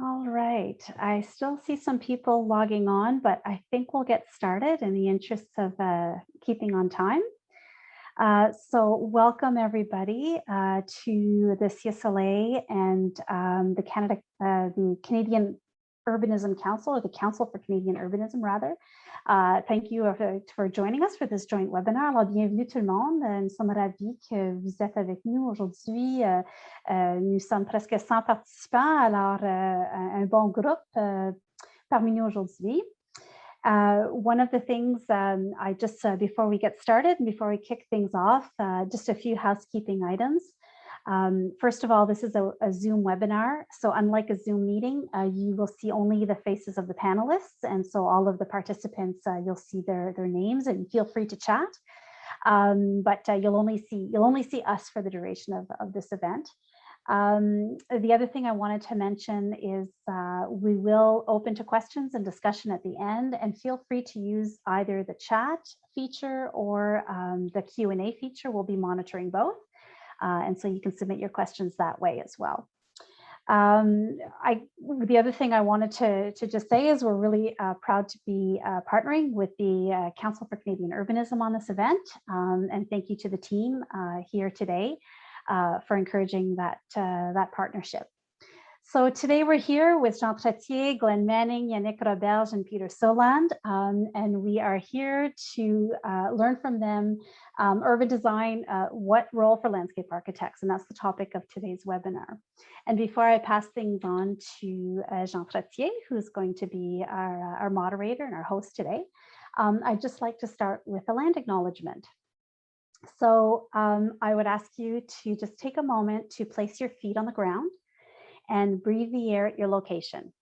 All right, I still see some people logging on, but I think we'll get started in the interests of keeping on time. So welcome everybody to the CSLA and the Canadian Urbanism Council, or the Council for Canadian Urbanism rather. Thank you for joining us for this joint webinar. Alors, bienvenue tout le monde. Nous sommes ravis que vous êtes avec nous aujourd'hui. Nous sommes presque 100 participants, alors un bon groupe parmi nous aujourd'hui. One of the things I just, before we get started and before we kick things off, just a few housekeeping items. First of all, this is a Zoom webinar. So unlike a Zoom meeting, you will see only the faces of the panelists. And so all of the participants, you'll see their names, and feel free to chat. But you'll only see us for the duration of this event. The other thing I wanted to mention is we will open to questions and discussion at the end, and feel free to use either the chat feature or the Q&A feature. We'll be monitoring both. And so you can submit your questions that way as well. The other thing I wanted to just say is we're really proud to be partnering with the Council for Canadian Urbanism on this event. And thank you to the team here today for encouraging that partnership. So today we're here with Jean Trottier, Glenn Manning, Yannick Roberge, and Peter Soland, and we are here to learn from them urban design, what role for landscape architects, and that's the topic of today's webinar. And before I pass things on to Jean Trottier, who's going to be our moderator and our host today, I'd just like to start with a land acknowledgement. So I would ask you to just take a moment to place your feet on the ground and breathe the air at your location.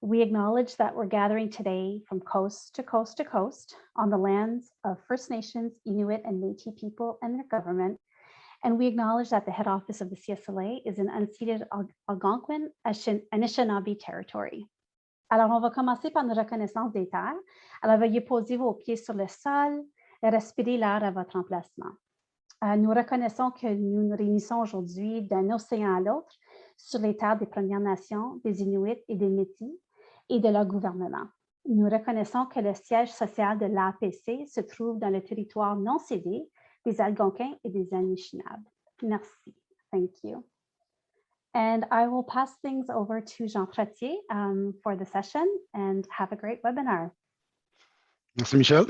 We acknowledge that we're gathering today from coast to coast to coast on the lands of First Nations, Inuit, and Métis people and their government. And we acknowledge that the head office of the CSLA is in unceded Algonquin, Anishinaabe territory. Alors, on va commencer par une reconnaissance des terres. Alors, veuillez poser vos pieds sur le sol et respirer l'air à votre emplacement. Nous reconnaissons que nous nous réunissons aujourd'hui d'un océan à l'autre sur les terres des Premières Nations, des Inuits et des Métis et de leur gouvernement. Nous reconnaissons que le siège social de l'AAPC se trouve dans le territoire non cédé des Algonquins et des Anishinaabe. Merci. Thank you. And I will pass things over to Jean Trottier for the session, and have a great webinar. Merci, Michel.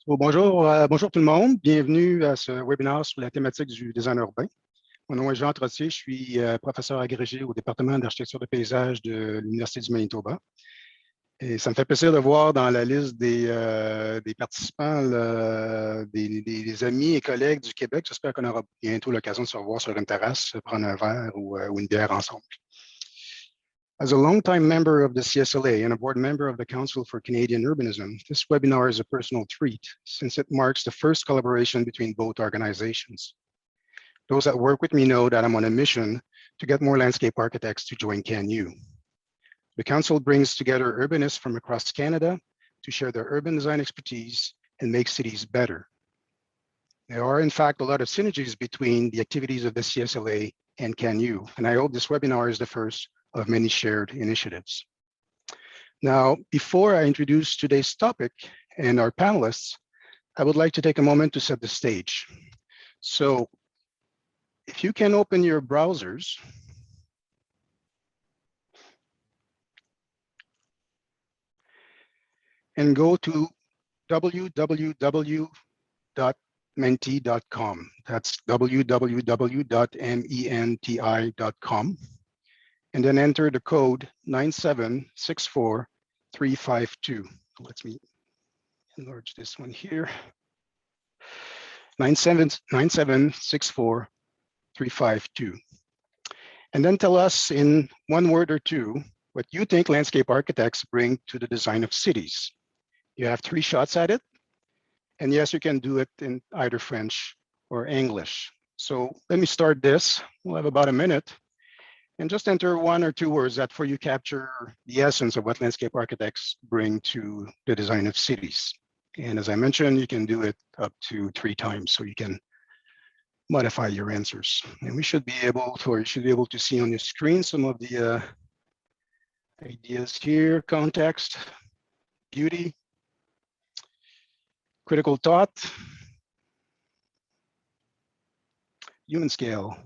Bonjour tout le monde. Bienvenue à ce webinaire sur la thématique du design urbain. Mon nom est Jean Trottier, je suis professeur agrégé au département d'architecture de paysage de l'Université du Manitoba. Et ça me fait plaisir de voir dans la liste des participants des amis et collègues du Québec. J'espère qu'on aura bientôt l'occasion de se revoir sur une terrasse, prendre un verre ou une bière ensemble. As a longtime member of the CSLA and a board member of the Council for Canadian Urbanism, this webinar is a personal treat since it marks the first collaboration between both organizations. Those that work with me know that I'm on a mission to get more landscape architects to join CanU. The Council brings together urbanists from across Canada to share their urban design expertise and make cities better. There are, in fact, a lot of synergies between the activities of the CSLA and CanU, and I hope this webinar is the first of many shared initiatives. Now, before I introduce today's topic and our panelists, I would like to take a moment to set the stage. So if you can open your browsers, and go to www.menti.com. That's www.menti.com. And then enter the code 9764352. Let me enlarge this one here. 9764352. And then tell us in one word or two what you think landscape architects bring to the design of cities. You have 3 shots at it. And yes, you can do it in either French or English. So let me start this. We'll have about a minute. And just enter 1 or 2 words that for you capture the essence of what landscape architects bring to the design of cities. And as I mentioned, you can do it up to 3 times. So you can modify your answers. And we should be able to, or you should be able to see on your screen some of the ideas here: context, beauty, critical thought, human scale.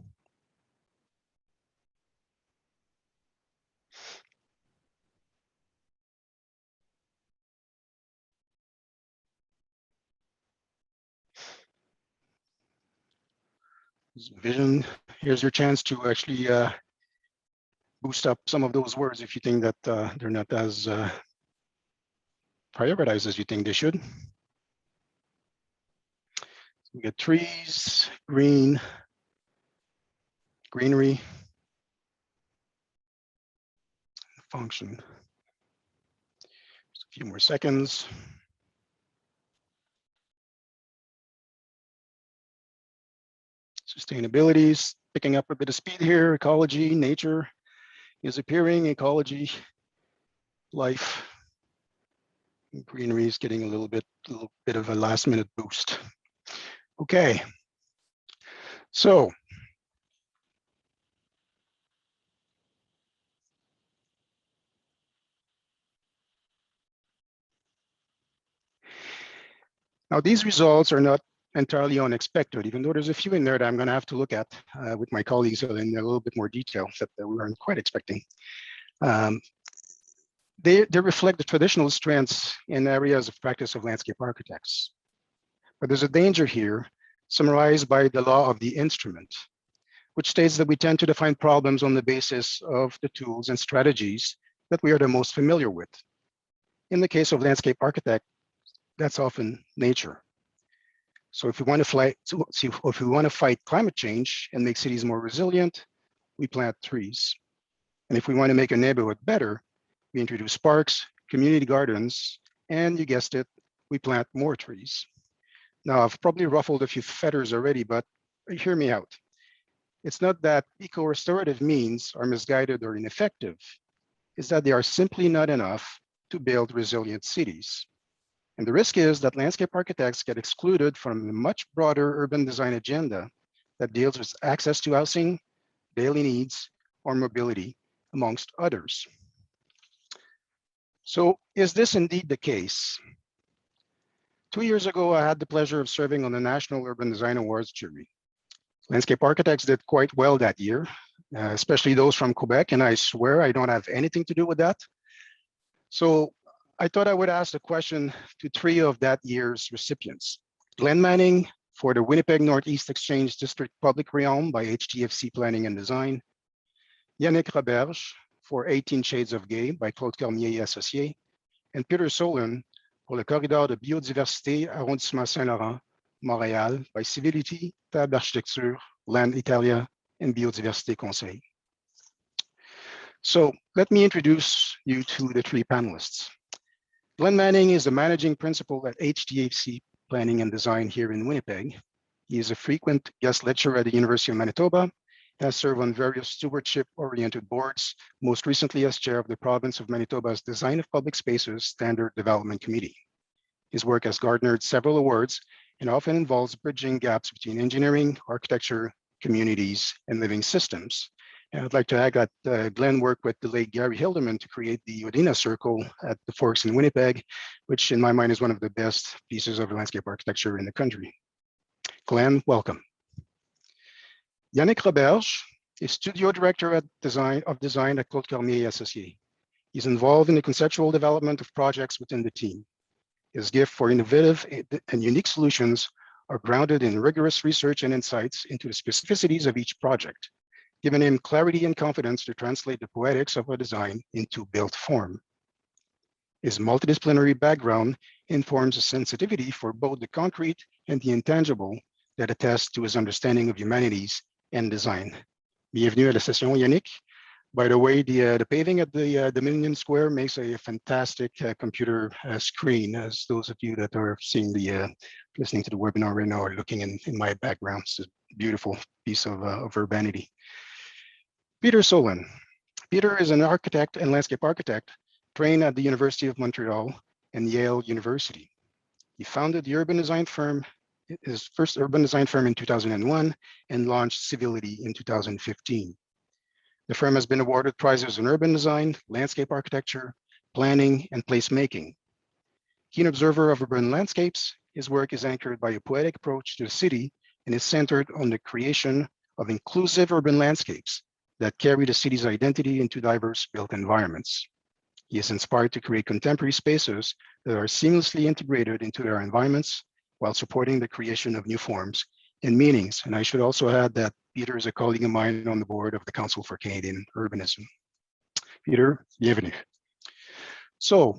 Vision. Here's your chance to actually boost up some of those words if you think that they're not as prioritized as you think they should. We get trees, green, greenery, function. Just a few more seconds. Sustainability is picking up a bit of speed here. Ecology, nature is appearing. Ecology, life. Greenery is getting a little bit of a last minute boost. Okay. So now these results are not entirely unexpected, even though there's a few in there that I'm going to have to look at with my colleagues in a little bit more detail that we weren't quite expecting. They reflect the traditional strengths in areas of practice of landscape architects. But there's a danger here, summarized by the law of the instrument, which states that we tend to define problems on the basis of the tools and strategies that we are the most familiar with. In the case of landscape architect, that's often nature. So if we want to fight climate change and make cities more resilient, we plant trees. And if we want to make a neighborhood better, we introduce parks, community gardens, and you guessed it, we plant more trees. Now, I've probably ruffled a few feathers already, but hear me out. It's not that eco-restorative means are misguided or ineffective. It's that they are simply not enough to build resilient cities. And the risk is that landscape architects get excluded from the much broader urban design agenda that deals with access to housing, daily needs, or mobility, amongst others. So is this indeed the case? 2 years ago, I had the pleasure of serving on the National Urban Design Awards jury. Landscape architects did quite well that year, especially those from Quebec, and I swear I don't have anything to do with that. So I thought I would ask the question to 3 of that year's recipients. Glenn Manning for the Winnipeg Northeast Exchange District Public Realm by HTFC Planning and Design, Yannick Roberge for 18 Shades of Gay by Claude Cormier et Associés, and Peter Solon pour le Corridor de Biodiversité Arrondissement Saint-Laurent, Montréal by Civility, Table Architecture, Land Italia, and Biodiversité Conseil. So let me introduce you to the 3 panelists. Glenn Manning is the managing principal at HTFC Planning and Design here in Winnipeg. He is a frequent guest lecturer at the University of Manitoba, has served on various stewardship-oriented boards, most recently as chair of the province of Manitoba's Design of Public Spaces Standard Development Committee. His work has garnered several awards and often involves bridging gaps between engineering, architecture, communities, and living systems. And I'd like to add that Glenn worked with the late Gary Hildeman to create the Odina Circle at the Forks in Winnipeg, which in my mind is one of the best pieces of landscape architecture in the country. Glenn, welcome. Yannick Roberge is studio director of design at Claude Cormier Associés. He's involved in the conceptual development of projects within the team. His gift for innovative and unique solutions are grounded in rigorous research and insights into the specificities of each project, giving him clarity and confidence to translate the poetics of a design into built form. His multidisciplinary background informs a sensitivity for both the concrete and the intangible that attests to his understanding of humanities and design. Bienvenue à la session, Yannick. By the way, the paving at the Dominion Square makes a fantastic computer screen, as those of you that are seeing listening to the webinar right now are looking in my background. It's a beautiful piece of urbanity. Peter Solon. Peter is an architect and landscape architect trained at the University of Montreal and Yale University. He founded the urban design firm his first urban design firm in 2001 and launched Civility in 2015. The firm has been awarded prizes in urban design, landscape architecture, planning, and placemaking. Keen observer of urban landscapes, his work is anchored by a poetic approach to the city and is centered on the creation of inclusive urban landscapes that carry the city's identity into diverse built environments. He is inspired to create contemporary spaces that are seamlessly integrated into their environments while supporting the creation of new forms and meanings. And I should also add that Peter is a colleague of mine on the board of the Council for Canadian Urbanism. Peter, bienvenue. So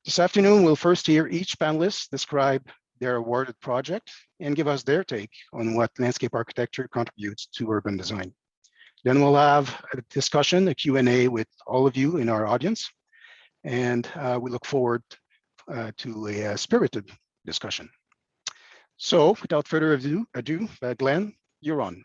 this afternoon, we'll first hear each panelist describe their awarded project and give us their take on what landscape architecture contributes to urban design. Then we'll have a discussion, a Q&A with all of you in our audience. And we look forward to a spirited discussion. So without further ado, Glenn, you're on.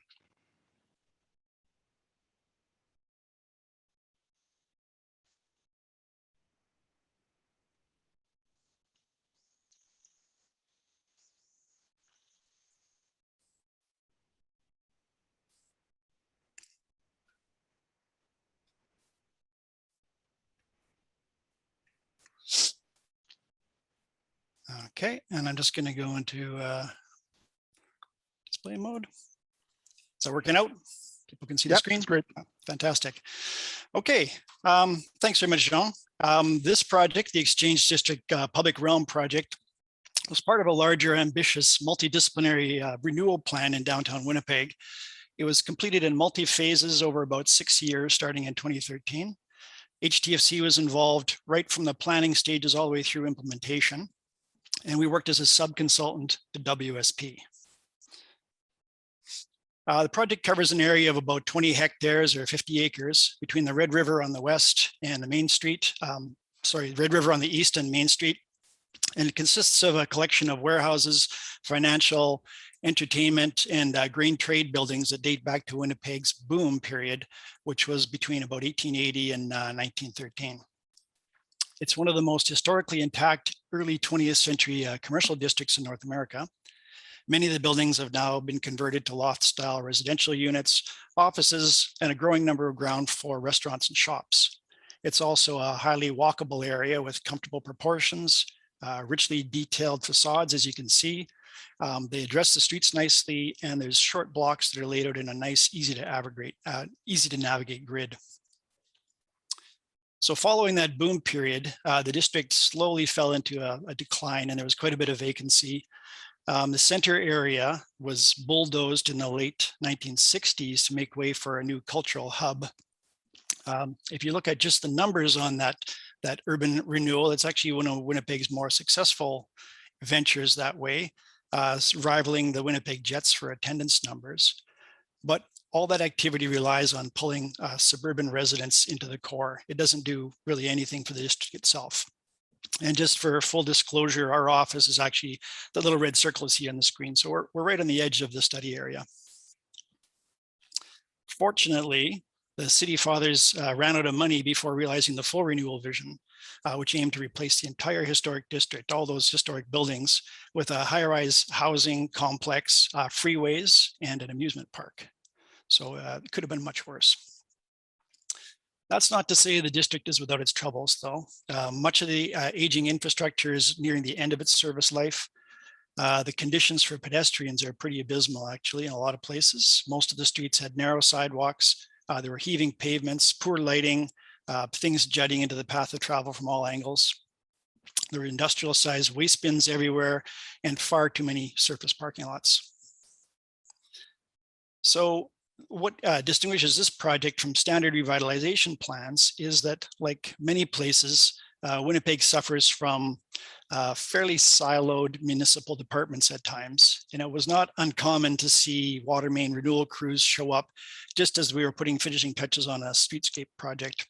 Okay, and I'm just going to go into display mode. Is that working out? People can see the screen? That's great. Oh, fantastic. Okay, thanks very much, Jean. This project, the Exchange District Public Realm Project, was part of a larger, ambitious, multidisciplinary renewal plan in downtown Winnipeg. It was completed in multi-phases over about 6 years, starting in 2013. HDFC was involved right from the planning stages all the way through implementation. And we worked as a sub-consultant to WSP. The project covers an area of about 20 hectares or 50 acres between the Red River on the west and the Main Street, Red River on the east and Main Street. And it consists of a collection of warehouses, financial, entertainment, and grain trade buildings that date back to Winnipeg's boom period, which was between about 1880 and 1913. It's one of the most historically intact early 20th century commercial districts in North America. Many of the buildings have now been converted to loft-style residential units, offices, and a growing number of ground floor restaurants and shops. It's also a highly walkable area with comfortable proportions, richly detailed facades, as you can see. They address the streets nicely, and there's short blocks that are laid out in a nice, easy to navigate grid. So following that boom period, the district slowly fell into a decline, and there was quite a bit of vacancy. The center area was bulldozed in the late 1960s to make way for a new cultural hub. If you look at just the numbers on that urban renewal, it's actually one of Winnipeg's more successful ventures that way, rivaling the Winnipeg Jets for attendance numbers. But all that activity relies on pulling suburban residents into the core. It doesn't do really anything for the district itself. And just for full disclosure, our office is actually, the little red circle is here on the screen. So we're right on the edge of the study area. Fortunately, the city fathers ran out of money before realizing the full renewal vision, which aimed to replace the entire historic district, all those historic buildings, with a high-rise housing complex, freeways, and an amusement park. So it could have been much worse. That's not to say the district is without its troubles, though. Much of the aging infrastructure is nearing the end of its service life. The conditions for pedestrians are pretty abysmal, actually, in a lot of places. Most of the streets had narrow sidewalks. There were heaving pavements, poor lighting, things jutting into the path of travel from all angles. There were industrial-sized waste bins everywhere and far too many surface parking lots. So what distinguishes this project from standard revitalization plans is that, like many places, Winnipeg suffers from fairly siloed municipal departments at times. And it was not uncommon to see water main renewal crews show up just as we were putting finishing touches on a streetscape project,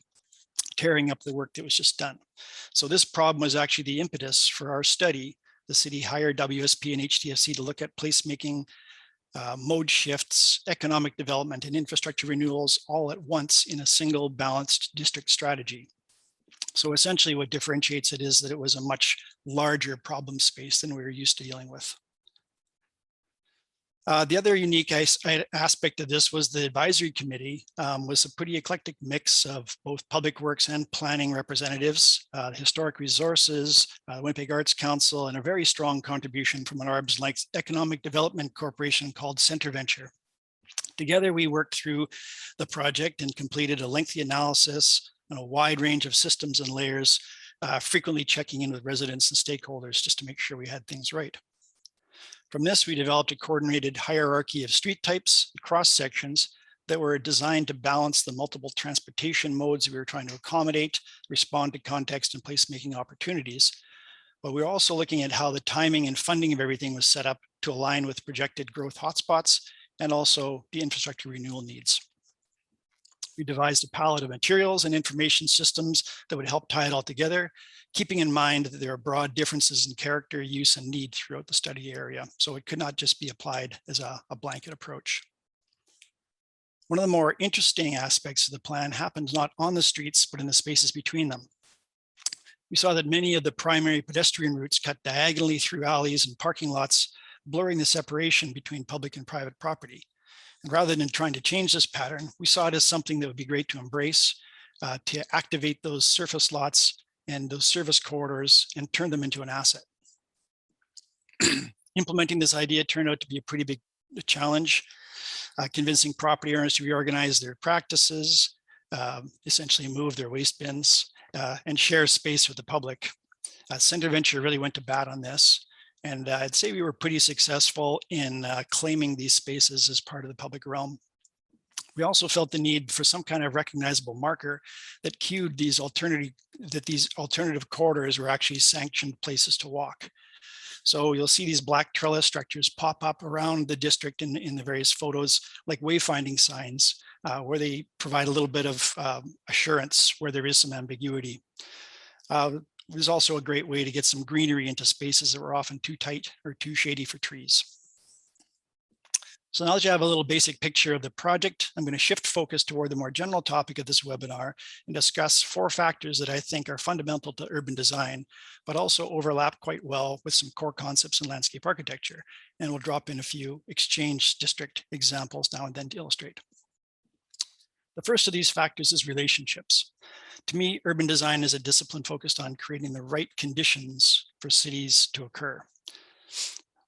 tearing up the work that was just done. So this problem was actually the impetus for our study. The city hired WSP and HDFC to look at placemaking, mode shifts, economic development, and infrastructure renewals all at once in a single balanced district strategy. So essentially what differentiates it is that it was a much larger problem space than we were used to dealing with. The other unique aspect of this was the advisory committee was a pretty eclectic mix of both public works and planning representatives, historic resources, Winnipeg Arts Council, and a very strong contribution from an arm's length economic development corporation called CenterVenture. Together, we worked through the project and completed a lengthy analysis on a wide range of systems and layers, frequently checking in with residents and stakeholders just to make sure we had things right. From this, we developed a coordinated hierarchy of street types, cross sections that were designed to balance the multiple transportation modes we were trying to accommodate, respond to context and placemaking opportunities. But we were also looking at how the timing and funding of everything was set up to align with projected growth hotspots and also the infrastructure renewal needs. We devised a palette of materials and information systems that would help tie it all together, keeping in mind that there are broad differences in character, use, and need throughout the study area. So it could not just be applied as a blanket approach. One of the more interesting aspects of the plan happens not on the streets, but in the spaces between them. We saw that many of the primary pedestrian routes cut diagonally through alleys and parking lots, blurring the separation between public and private property. And rather than trying to change this pattern, we saw it as something that would be great to embrace, to activate those surface lots and those service corridors and turn them into an asset. Implementing this idea turned out to be a pretty big challenge, convincing property owners to reorganize their practices, essentially move their waste bins, and share space with the public. CenterVenture really went to bat on this. And I'd say we were pretty successful in claiming these spaces as part of the public realm. We also felt the need for some kind of recognizable marker that cued these alternative corridors were actually sanctioned places to walk. So you'll see these black trellis structures pop up around the district in the various photos, like wayfinding signs, where they provide a little bit of assurance where there is some ambiguity. It was also a great way to get some greenery into spaces that were often too tight or too shady for trees. So now that you have a little basic picture of the project, I'm going to shift focus toward the more general topic of this webinar and discuss 4 factors that I think are fundamental to urban design, but also overlap quite well with some core concepts in landscape architecture. And we'll drop in a few exchange district examples now and then to illustrate. The first of these factors is relationships. To me, urban design is a discipline focused on creating the right conditions for cities to occur.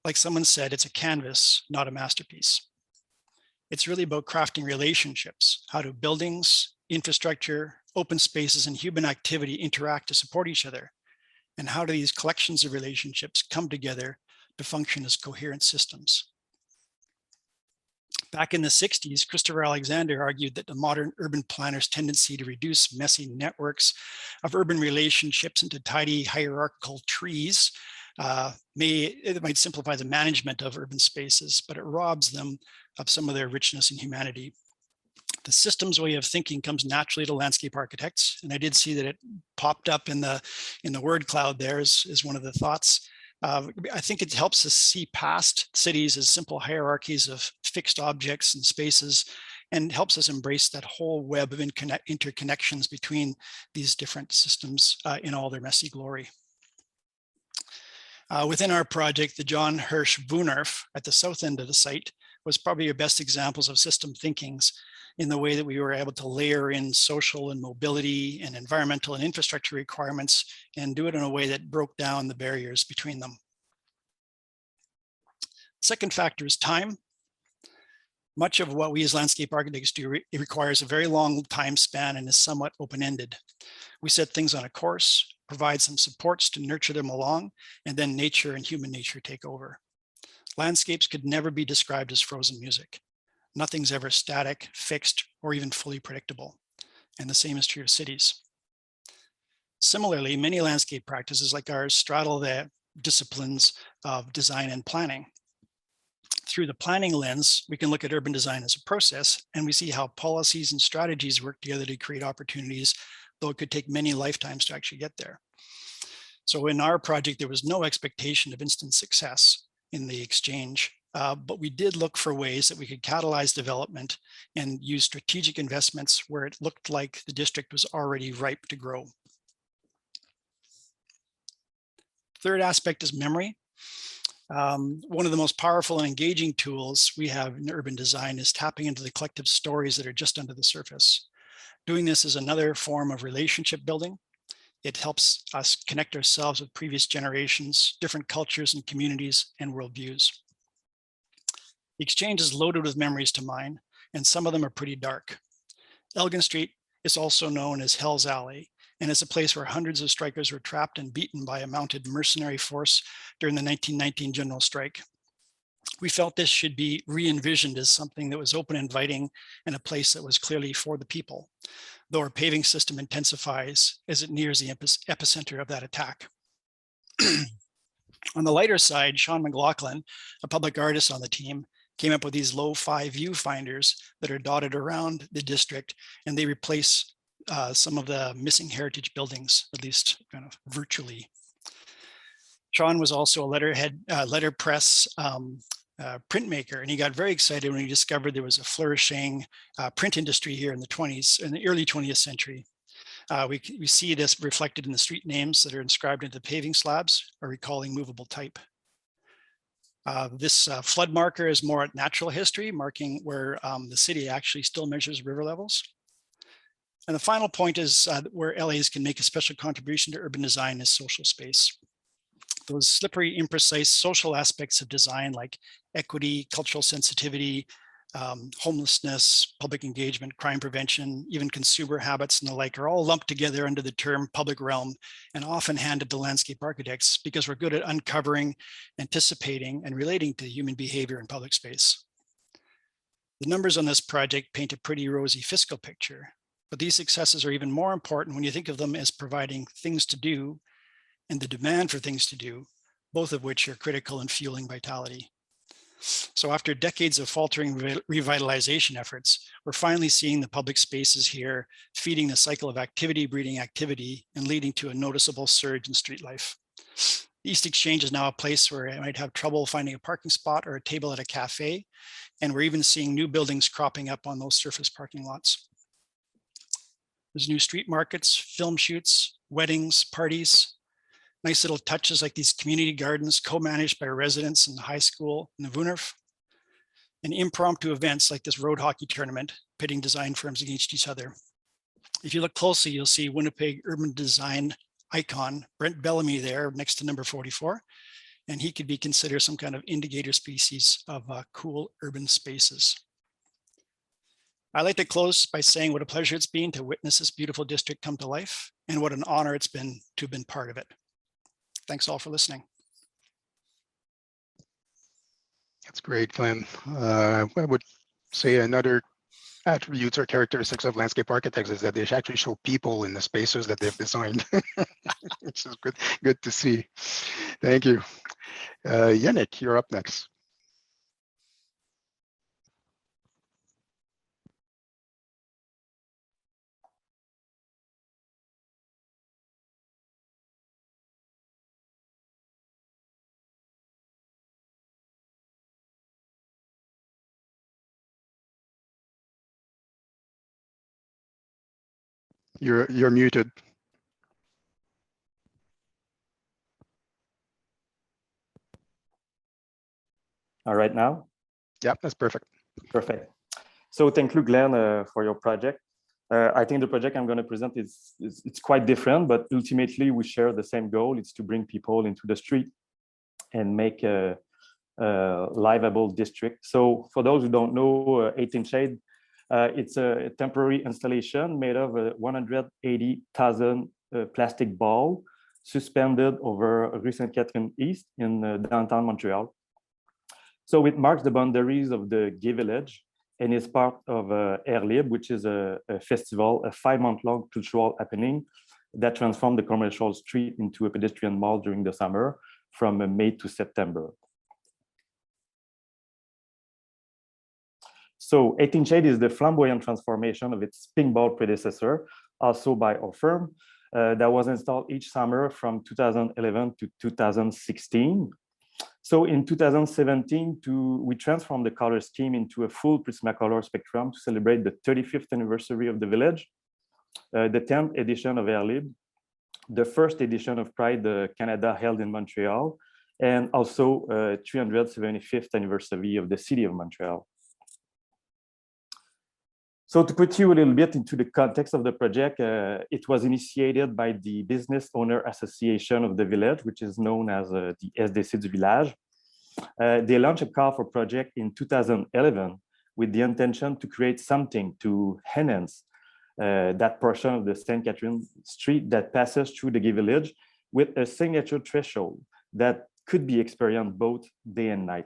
Like someone said, it's a canvas, not a masterpiece. It's really about crafting relationships. How do buildings, infrastructure, open spaces, and human activity interact to support each other? And how do these collections of relationships come together to function as coherent systems? Back in the 60s, Christopher Alexander argued that the modern urban planner's tendency to reduce messy networks of urban relationships into tidy hierarchical trees might simplify the management of urban spaces, but it robs them of some of their richness and humanity. The systems way of thinking comes naturally to landscape architects, and I did see that it popped up in the word cloud there is one of the thoughts. I think it helps us see past cities as simple hierarchies of fixed objects and spaces, and helps us embrace that whole web of interconnections between these different systems in all their messy glory. Within our project, the John Hirsch Wohnhof at the south end of the site was probably your best examples of system thinkings in the way that we were able to layer in social and mobility and environmental and infrastructure requirements and do it in a way that broke down the barriers between them. Second factor is time. Much of what we as landscape architects do, it requires a very long time span and is somewhat open-ended. We set things on a course, provide some supports to nurture them along, and then nature and human nature take over. Landscapes could never be described as frozen music. Nothing's ever static, fixed, or even fully predictable. And the same is true of cities. Similarly, many landscape practices like ours straddle the disciplines of design and planning. Through the planning lens, we can look at urban design as a process, and we see how policies and strategies work together to create opportunities, though it could take many lifetimes to actually get there. So in our project, there was no expectation of instant success in the exchange, but we did look for ways that we could catalyze development and use strategic investments where it looked like the district was already ripe to grow. Third aspect is memory. One of the most powerful and engaging tools we have in urban design is tapping into the collective stories that are just under the surface. Doing this is another form of relationship building. It helps us connect ourselves with previous generations, different cultures and communities and worldviews. The exchange is loaded with memories to mine, and some of them are pretty dark. Elgin Street is also known as Hell's Alley, and it's a place where hundreds of strikers were trapped and beaten by a mounted mercenary force during the 1919 general strike. We felt this should be re-envisioned as something that was open and inviting and a place that was clearly for the people, though our paving system intensifies as it nears the epicenter of that attack. On the lighter side, Sean McLaughlin, a public artist on the team, came up with these low-fi viewfinders that are dotted around the district, and they replace some of the missing heritage buildings, at least kind of virtually. Sean was also a letterpress printmaker, and he got very excited when he discovered there was a flourishing print industry here in the early 20th century. We see this reflected in the street names that are inscribed into the paving slabs, or recalling movable type. This flood marker is more at natural history, marking where the city actually still measures river levels. And the final point is where LAs can make a special contribution to urban design is social space. Those slippery, imprecise social aspects of design like equity, cultural sensitivity, homelessness, public engagement, crime prevention, even consumer habits and the like are all lumped together under the term public realm and often handed to landscape architects because we're good at uncovering, anticipating, and relating to human behavior in public space. The numbers on this project paint a pretty rosy fiscal picture, but these successes are even more important when you think of them as providing things to do and the demand for things to do, both of which are critical in fueling vitality. So after decades of faltering revitalization efforts, we're finally seeing the public spaces here feeding the cycle of activity breeding activity and leading to a noticeable surge in street life. East Exchange is now a place where I might have trouble finding a parking spot or a table at a cafe, and we're even seeing new buildings cropping up on those surface parking lots. There's new street markets, film shoots, weddings, parties, nice little touches like these community gardens co-managed by residents in the high school in the Woonerf, and impromptu events like this road hockey tournament, pitting design firms against each other. If you look closely, you'll see Winnipeg urban design icon, Brent Bellamy there next to number 44, and he could be considered some kind of indicator species of cool urban spaces. I'd like to close by saying what a pleasure it's been to witness this beautiful district come to life, and what an honor it's been to have been part of it. Thanks all for listening. That's great, Glenn. I would say another attributes or characteristics of landscape architects is that they actually show people in the spaces that they've designed, which is good to see. Thank you. Yannick, you're up next. You're muted. All right now? Yeah, that's perfect. Perfect. So thank you, Glenn, for your project. I think the project I'm going to present it's quite different, but ultimately we share the same goal. It's to bring people into the street and make a livable district. So for those who don't know, 18 Shade, it's a temporary installation made of 180,000 plastic ball suspended over Rue Sainte-Catherine East in downtown Montreal. So it marks the boundaries of the gay village and is part of Air Libre, which is a festival, a 5-month-long cultural happening that transformed the commercial street into a pedestrian mall during the summer from May to September. So 18 Shade is the flamboyant transformation of its pink ball predecessor, also by our firm, that was installed each summer from 2011 to 2016. So in 2017, we transformed the color scheme into a full Prismacolor spectrum to celebrate the 35th anniversary of the village, the 10th edition of Air Libre, the first edition of Prix de Canada held in Montreal, and also 375th anniversary of the City of Montreal. So to put you a little bit into the context of the project, it was initiated by the Business Owner Association of the village, which is known as the SDC du village. They launched a call for project in 2011 with the intention to create something to enhance that portion of the St. Catherine Street that passes through the village with a signature threshold that could be experienced both day and night.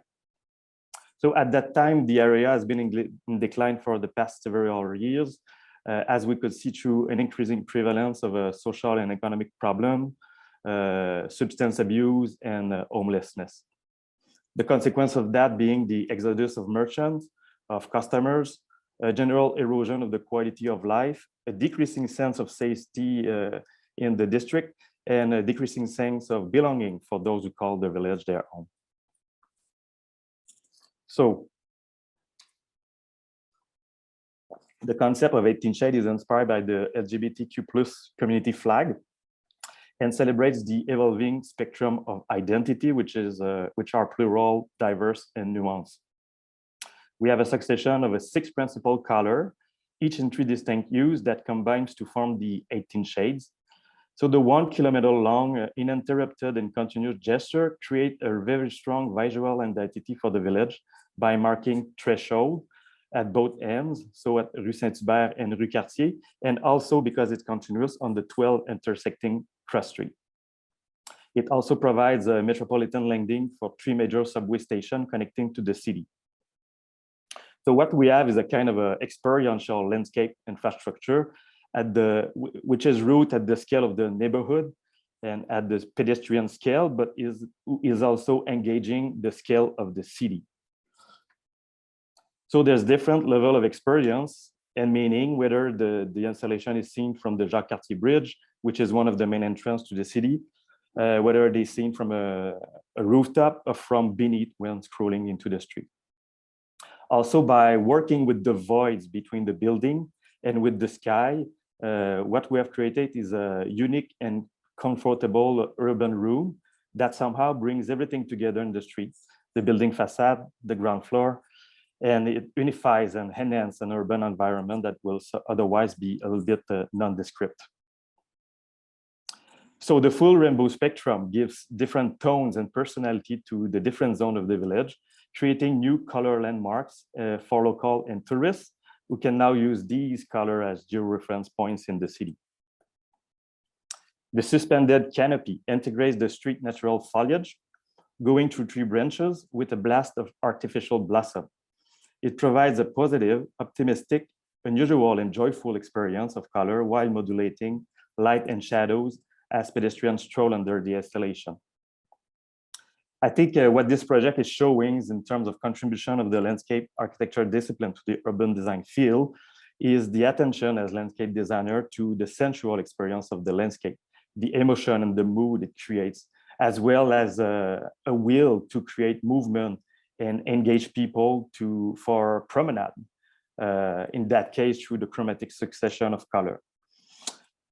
So at that time, the area has been in decline for the past several years, as we could see through an increasing prevalence of a social and economic problem, substance abuse, and homelessness. The consequence of that being the exodus of merchants, of customers, a general erosion of the quality of life, a decreasing sense of safety in the district, and a decreasing sense of belonging for those who call the village their home. So the concept of 18 Shades is inspired by the LGBTQ+ community flag and celebrates the evolving spectrum of identity, which are plural, diverse, and nuanced. We have a succession of 6 principal colors, each in 3 distinct hues that combines to form the 18 Shades. So the 1 kilometer long, uninterrupted and continuous gesture create a very strong visual identity for the village by marking threshold at both ends, so at Rue Saint-Hubert and Rue Cartier, and also because it's continuous on the 12 intersecting cross street. It also provides a metropolitan landing for 3 major subway stations connecting to the city. So what we have is a kind of a experiential landscape infrastructure which is rooted at the scale of the neighborhood and at the pedestrian scale, but is also engaging the scale of the city. So there's different level of experience and meaning, whether the installation is seen from the Jacques Cartier Bridge, which is one of the main entrances to the city, whether they're seen from a rooftop or from beneath when scrolling into the street. Also, by working with the voids between the building and with the sky, what we have created is a unique and comfortable urban room that somehow brings everything together in the street, the building facade, the ground floor, and it unifies and enhances an urban environment that will otherwise be a little bit nondescript. So the full rainbow spectrum gives different tones and personality to the different zones of the village, creating new color landmarks for local and tourists who can now use these colors as geo-reference points in the city. The suspended canopy integrates the street natural foliage, going through 3 branches with a blast of artificial blossom. It provides a positive, optimistic, unusual, and joyful experience of color while modulating light and shadows as pedestrians stroll under the installation. I think what this project is showing is in terms of contribution of the landscape architecture discipline to the urban design field is the attention as landscape designer to the sensual experience of the landscape, the emotion and the mood it creates, as well as a will to create movement and engage people for promenade, in that case, through the chromatic succession of color.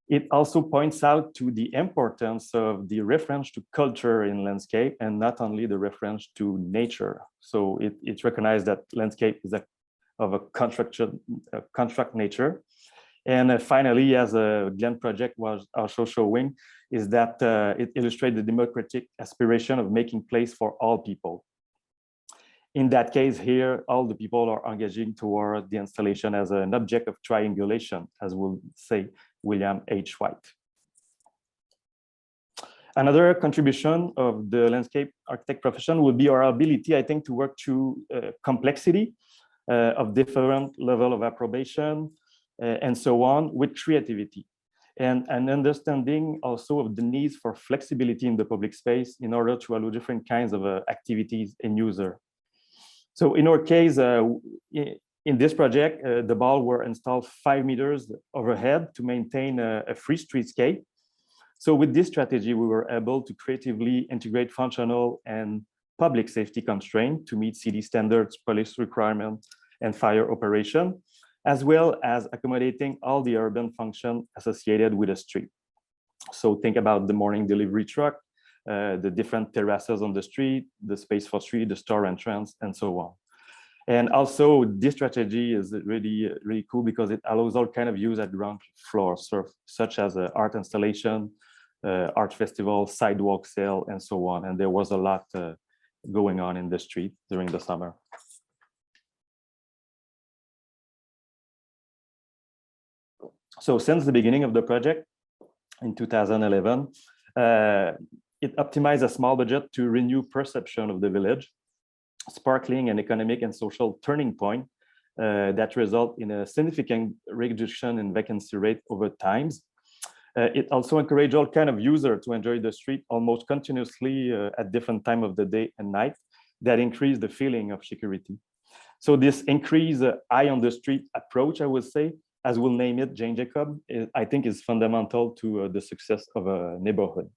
It also points out to the importance of the reference to culture in landscape and not only the reference to nature. So it recognized that landscape is of a construct nature. And finally, as a Glen project was also showing, is that it illustrates the democratic aspiration of making place for all people. In that case here, all the people are engaging toward the installation as an object of triangulation, as will say William H. White. Another contribution of the landscape architect profession would be our ability, I think, to work through complexity of different level of approbation and so on with creativity. And an understanding also of the needs for flexibility in the public space in order to allow different kinds of activities and user. So in our case, in this project, the ball were installed 5 meters overhead to maintain a free streetscape. So with this strategy, we were able to creatively integrate functional and public safety constraints to meet city standards, police requirements, and fire operation, as well as accommodating all the urban function associated with a street. So think about the morning delivery truck, the different terraces on the street, the space for street, the store entrance, and so on. And also, this strategy is really, really cool because it allows all kind of use at ground floor, such as art installation, art festival, sidewalk sale, and so on. And there was a lot going on in the street during the summer. So since the beginning of the project in 2011, it optimized a small budget to renew perception of the village, sparkling an economic and social turning point that result in a significant reduction in vacancy rate over time. It also encouraged all kind of users to enjoy the street almost continuously at different time of the day and night. That increased the feeling of security. So this increased eye on the street approach, I would say, as we'll name it, Jane Jacob, I think is fundamental to the success of a neighborhood.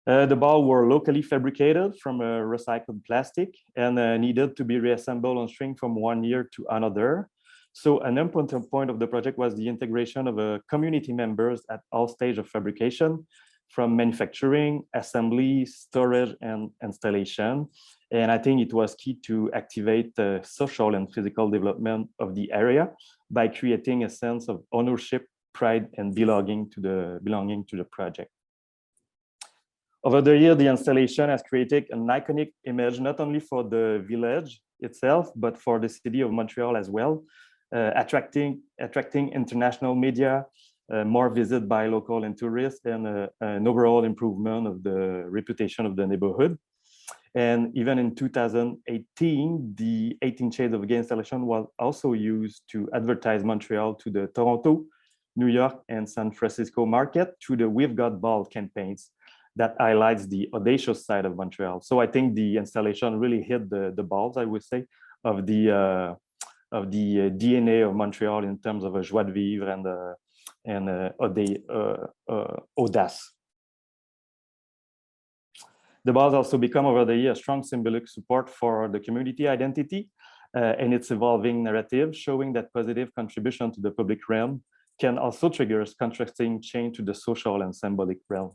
The balls were locally fabricated from recycled plastic and needed to be reassembled on string from 1 year to another. So an important point of the project was the integration of community members at all stages of fabrication, from manufacturing, assembly, storage, and installation. And I think it was key to activate the social and physical development of the area by creating a sense of ownership, pride, and belonging to the project. Over the year, the installation has created an iconic image, not only for the village itself, but for the city of Montreal as well, attracting international media, more visit by local and tourists, and an overall improvement of the reputation of the neighborhood. And even in 2018, the 18 Shades of Gay installation was also used to advertise Montreal to the Toronto, New York, and San Francisco market through the We've Got Bald campaigns that highlights the audacious side of Montreal. So I think the installation really hit the balls, I would say, of the DNA of Montreal in terms of a joie de vivre and audace. The balls also become over the year a strong symbolic support for the community identity and its evolving narrative, showing that positive contribution to the public realm can also trigger contrasting change to the social and symbolic realm.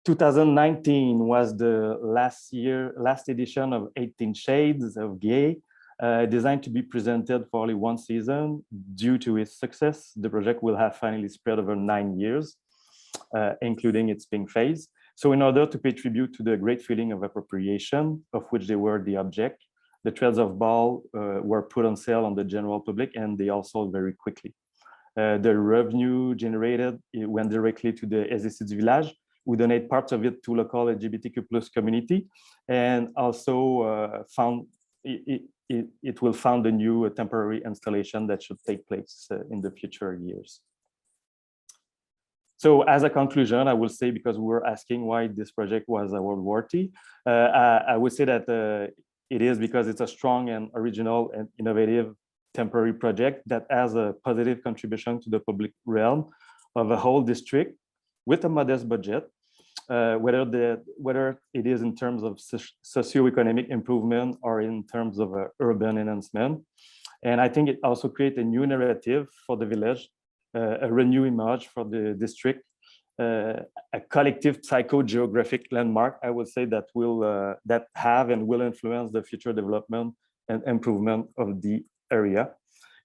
2019 was the last edition of 18 Shades of Gay, designed to be presented for only one season. Due to its success, the project will have finally spread over 9 years, including its pink phase. So in order to pay tribute to the great feeling of appropriation, of which they were the object, the threads of ball were put on sale on the general public, and they all sold very quickly. The revenue generated went directly to the Exercice du Village. We donate parts of it to local LGBTQ+ community, and also it will found a new temporary installation that should take place in the future years. So as a conclusion, I will say, because we were asking why this project was award-worthy, I would say that it is because it's a strong and original and innovative temporary project that has a positive contribution to the public realm of a whole district with a modest budget, whether it is in terms of socioeconomic improvement or in terms of urban enhancement. And I think it also creates a new narrative for the village, a renewed image for the district, a collective psychogeographic landmark, I would say, that will that have and will influence the future development and improvement of the area.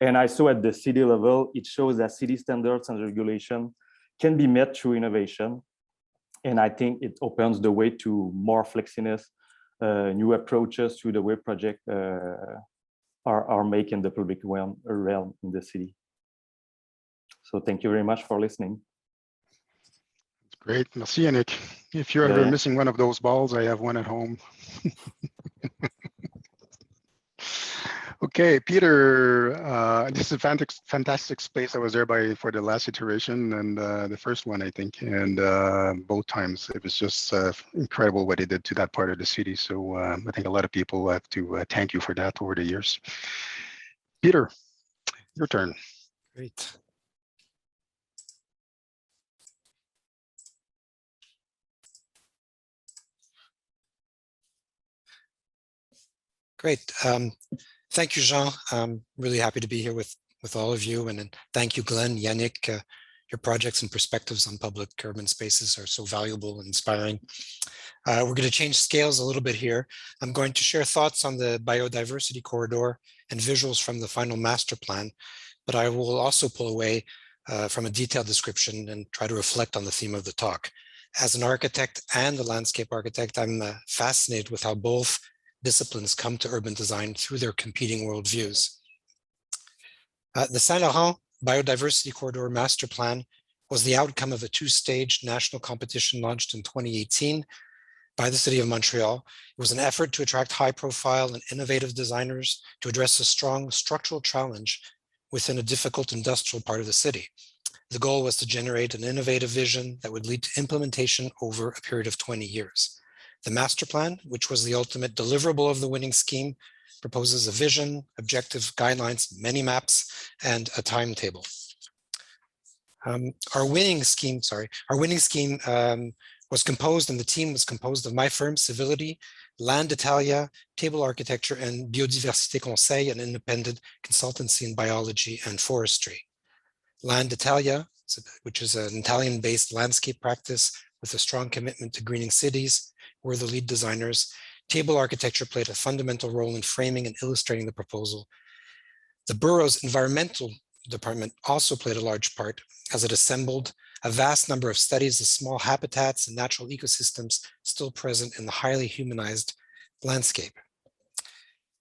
And I saw at the city level, it shows that city standards and regulation can be met through innovation. And I think it opens the way to more flexiness, new approaches to the way projects are making the public realm in the city. So thank you very much for listening. That's great. Merci, Yannick. If you're ever missing one of those balls, I have one at home. Okay, Peter, this is a fantastic space. I was there for the last iteration and the first one, I think, and both times it was just incredible what they did to that part of the city. So I think a lot of people have to thank you for that over the years. Peter, your turn. Great. Great. Thank you, Jean. I'm really happy to be here with all of you. And thank you, Glenn, Yannick, Your projects and perspectives on public urban spaces are so valuable and inspiring. We're going to change scales a little bit here. I'm going to share thoughts on the biodiversity corridor and visuals from the final master plan, but I will also pull away from a detailed description and try to reflect on the theme of the talk. As an architect and a landscape architect, I'm fascinated with how both disciplines come to urban design through their competing worldviews. The Saint Laurent Biodiversity Corridor Master Plan was the outcome of a two-stage national competition launched in 2018 by the City of Montreal. It was an effort to attract high-profile and innovative designers to address a strong structural challenge within a difficult industrial part of the city. The goal was to generate an innovative vision that would lead to implementation over a period of 20 years. The master plan, which was the ultimate deliverable of the winning scheme, proposes a vision, objective guidelines, many maps, and a timetable. Our winning scheme was composed, and the team was composed of my firm, Civility, Land Italia, Table Architecture, and Biodiversité Conseil, an independent consultancy in biology and forestry. Land Italia, which is an Italian-based landscape practice with a strong commitment to greening cities, were the lead designers. Table Architecture played a fundamental role in framing and illustrating the proposal. The borough's environmental department also played a large part, as it assembled a vast number of studies of small habitats and natural ecosystems still present in the highly humanized landscape.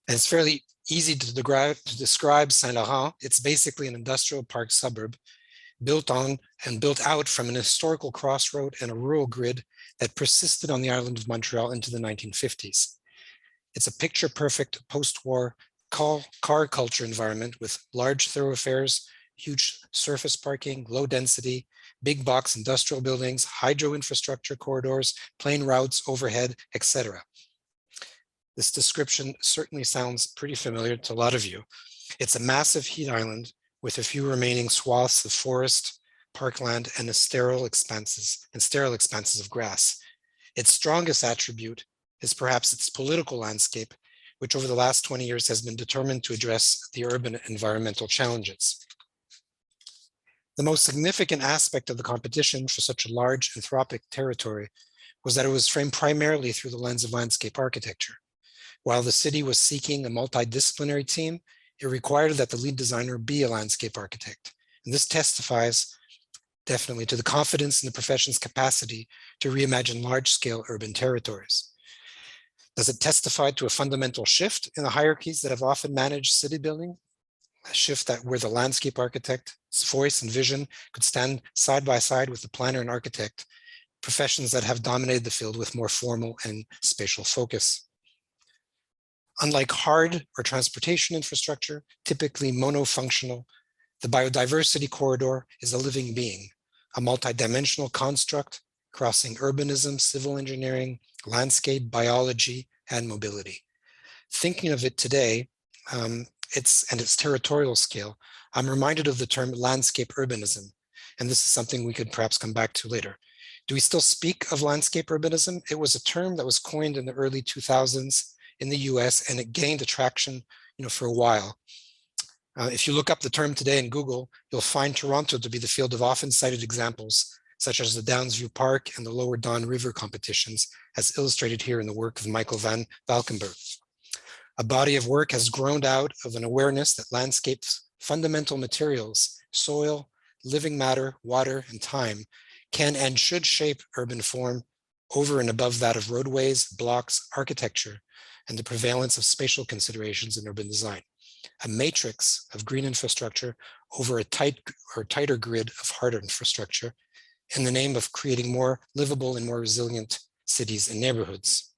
And it's fairly easy to describe Saint Laurent. It's basically an industrial park suburb built on and built out from an historical crossroad and a rural grid that persisted on the island of Montreal into the 1950s. It's a picture-perfect post-war car culture environment with large thoroughfares, huge surface parking, low density, big box industrial buildings, hydro infrastructure corridors, plane routes overhead, etc. This description certainly sounds pretty familiar to a lot of you. It's a massive heat island with a few remaining swaths of forest, parkland, and sterile expanses of grass. Its strongest attribute is perhaps its political landscape, which over the last 20 years has been determined to address the urban environmental challenges. The most significant aspect of the competition for such a large anthropic territory was that it was framed primarily through the lens of landscape architecture. While the city was seeking a multidisciplinary team, it required that the lead designer be a landscape architect. And this testifies definitely to the confidence in the profession's capacity to reimagine large-scale urban territories. Does it testify to a fundamental shift in the hierarchies that have often managed city building? A shift that where the landscape architect's voice and vision could stand side by side with the planner and architect, professions that have dominated the field with more formal and spatial focus. Unlike hard or transportation infrastructure, typically monofunctional, the biodiversity corridor is a living being, a multidimensional construct crossing urbanism, civil engineering, landscape, biology, and mobility. Thinking of it today, its territorial scale, I'm reminded of the term landscape urbanism, and this is something we could perhaps come back to later. Do we still speak of landscape urbanism? It was a term that was coined in the early 2000s in the US, and it gained attraction, for a while. If you look up the term today in Google, you'll find Toronto to be the field of often cited examples, such as the Downsview Park and the Lower Don River competitions, as illustrated here in the work of Michael van Valkenburg. A body of work has grown out of an awareness that landscape's fundamental materials, soil, living matter, water, and time, can and should shape urban form over and above that of roadways, blocks, architecture, and the prevalence of spatial considerations in urban design. A matrix of green infrastructure over a tighter grid of harder infrastructure in the name of creating more livable and more resilient cities and neighborhoods.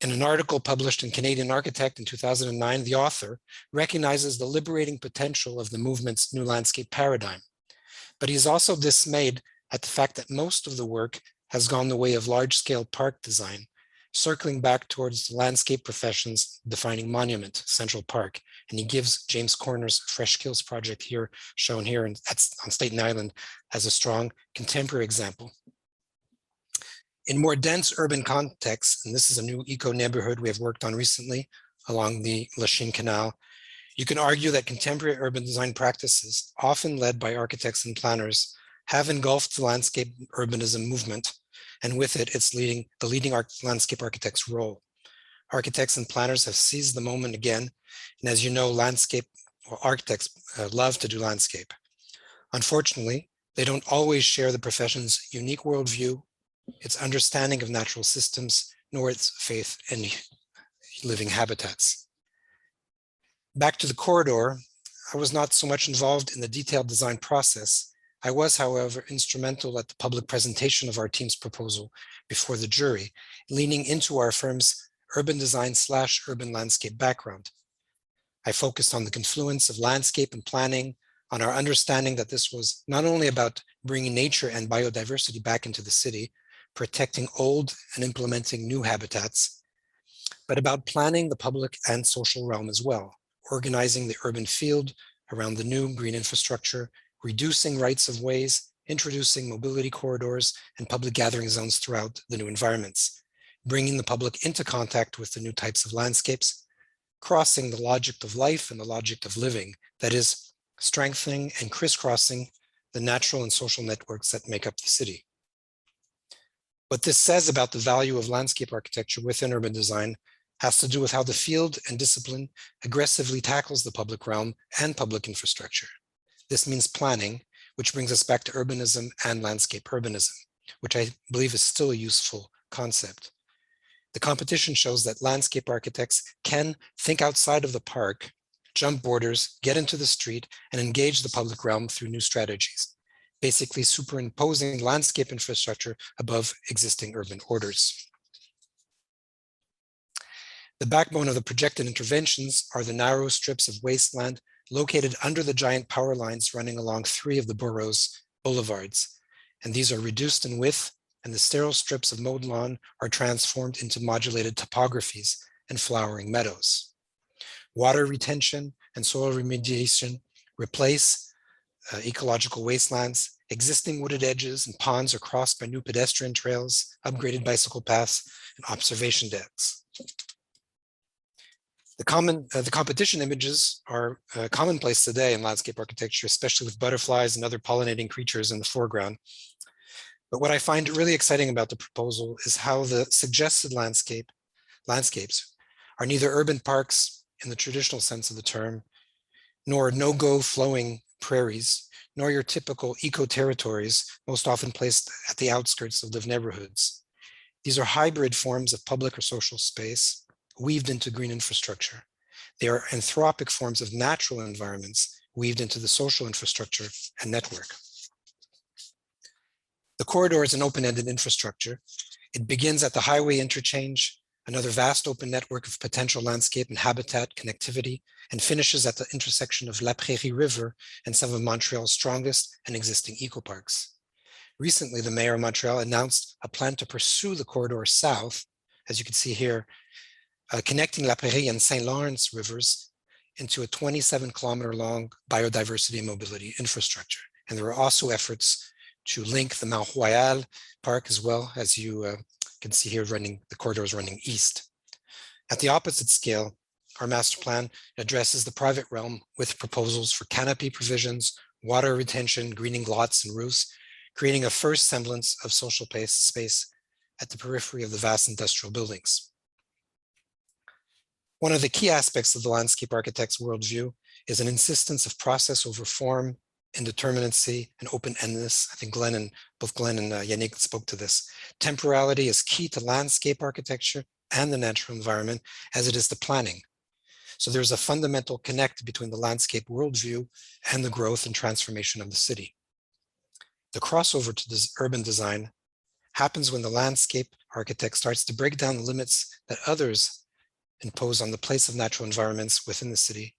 In an article published in Canadian Architect in 2009, the author recognizes the liberating potential of the movement's new landscape paradigm. But he's also dismayed at the fact that most of the work has gone the way of large-scale park design, circling back towards the landscape profession's defining monument, Central Park. And he gives James Corner's Fresh Kills project here, shown here on Staten Island, as a strong contemporary example. In more dense urban contexts, and this is a new eco neighborhood we have worked on recently along the Lachine Canal, You can argue that contemporary urban design practices, often led by architects and planners, have engulfed the landscape urbanism movement, and with it, the leading landscape architect's role. Architects and planners have seized the moment again, and as you know, architects love to do landscape. Unfortunately, they don't always share the profession's unique worldview, its understanding of natural systems, nor its faith in living habitats. Back to the corridor, I was not so much involved in the detailed design process. I was, however, instrumental at the public presentation of our team's proposal before the jury, leaning into our firm's urban design / urban landscape background. I focused on the confluence of landscape and planning, on our understanding that this was not only about bringing nature and biodiversity back into the city, protecting old and implementing new habitats, but about planning the public and social realm as well, organizing the urban field around the new green infrastructure, reducing rights of ways, introducing mobility corridors and public gathering zones throughout the new environments, bringing the public into contact with the new types of landscapes, crossing the logic of life and the logic of living, that is, strengthening and crisscrossing the natural and social networks that make up the city. What this says about the value of landscape architecture within urban design has to do with how the field and discipline aggressively tackles the public realm and public infrastructure. This means planning, which brings us back to urbanism and landscape urbanism, which I believe is still a useful concept. The competition shows that landscape architects can think outside of the park, jump borders, get into the street, and engage the public realm through new strategies, basically superimposing landscape infrastructure above existing urban orders. The backbone of the projected interventions are the narrow strips of wasteland located under the giant power lines running along 3 of the borough's boulevards. And these are reduced in width, and the sterile strips of mowed lawn are transformed into modulated topographies and flowering meadows. Water retention and soil remediation replace ecological wastelands. Existing wooded edges and ponds are crossed by new pedestrian trails, upgraded bicycle paths, and observation decks. The competition images are commonplace today in landscape architecture, especially with butterflies and other pollinating creatures in the foreground. But what I find really exciting about the proposal is how the suggested landscapes are neither urban parks in the traditional sense of the term, nor no-go flowing prairies, nor your typical eco-territories, most often placed at the outskirts of lived neighborhoods. These are hybrid forms of public or social space, weaved into green infrastructure. They are anthropic forms of natural environments weaved into the social infrastructure and network. The corridor is an open-ended infrastructure. It begins at the highway interchange, another vast open network of potential landscape and habitat connectivity, and finishes at the intersection of La Prairie River and some of Montreal's strongest and existing ecoparks. Recently, the mayor of Montreal announced a plan to pursue the corridor south, as you can see here, connecting La Prairie and St. Lawrence rivers into a 27-kilometer long biodiversity and mobility infrastructure. And there are also efforts to link the Mount Royal Park as well, as you can see here, the corridor is running east. At the opposite scale, our master plan addresses the private realm with proposals for canopy provisions, water retention, greening lots and roofs, creating a first semblance of social space at the periphery of the vast industrial buildings. One of the key aspects of the landscape architect's worldview is an insistence of process over form, indeterminacy, and open-endedness. I think both Glenn and Yannick spoke to this. Temporality is key to landscape architecture and the natural environment, as it is to planning. So there's a fundamental connect between the landscape worldview and the growth and transformation of the city. The crossover to this urban design happens when the landscape architect starts to break down the limits that others impose on the place of natural environments within the city,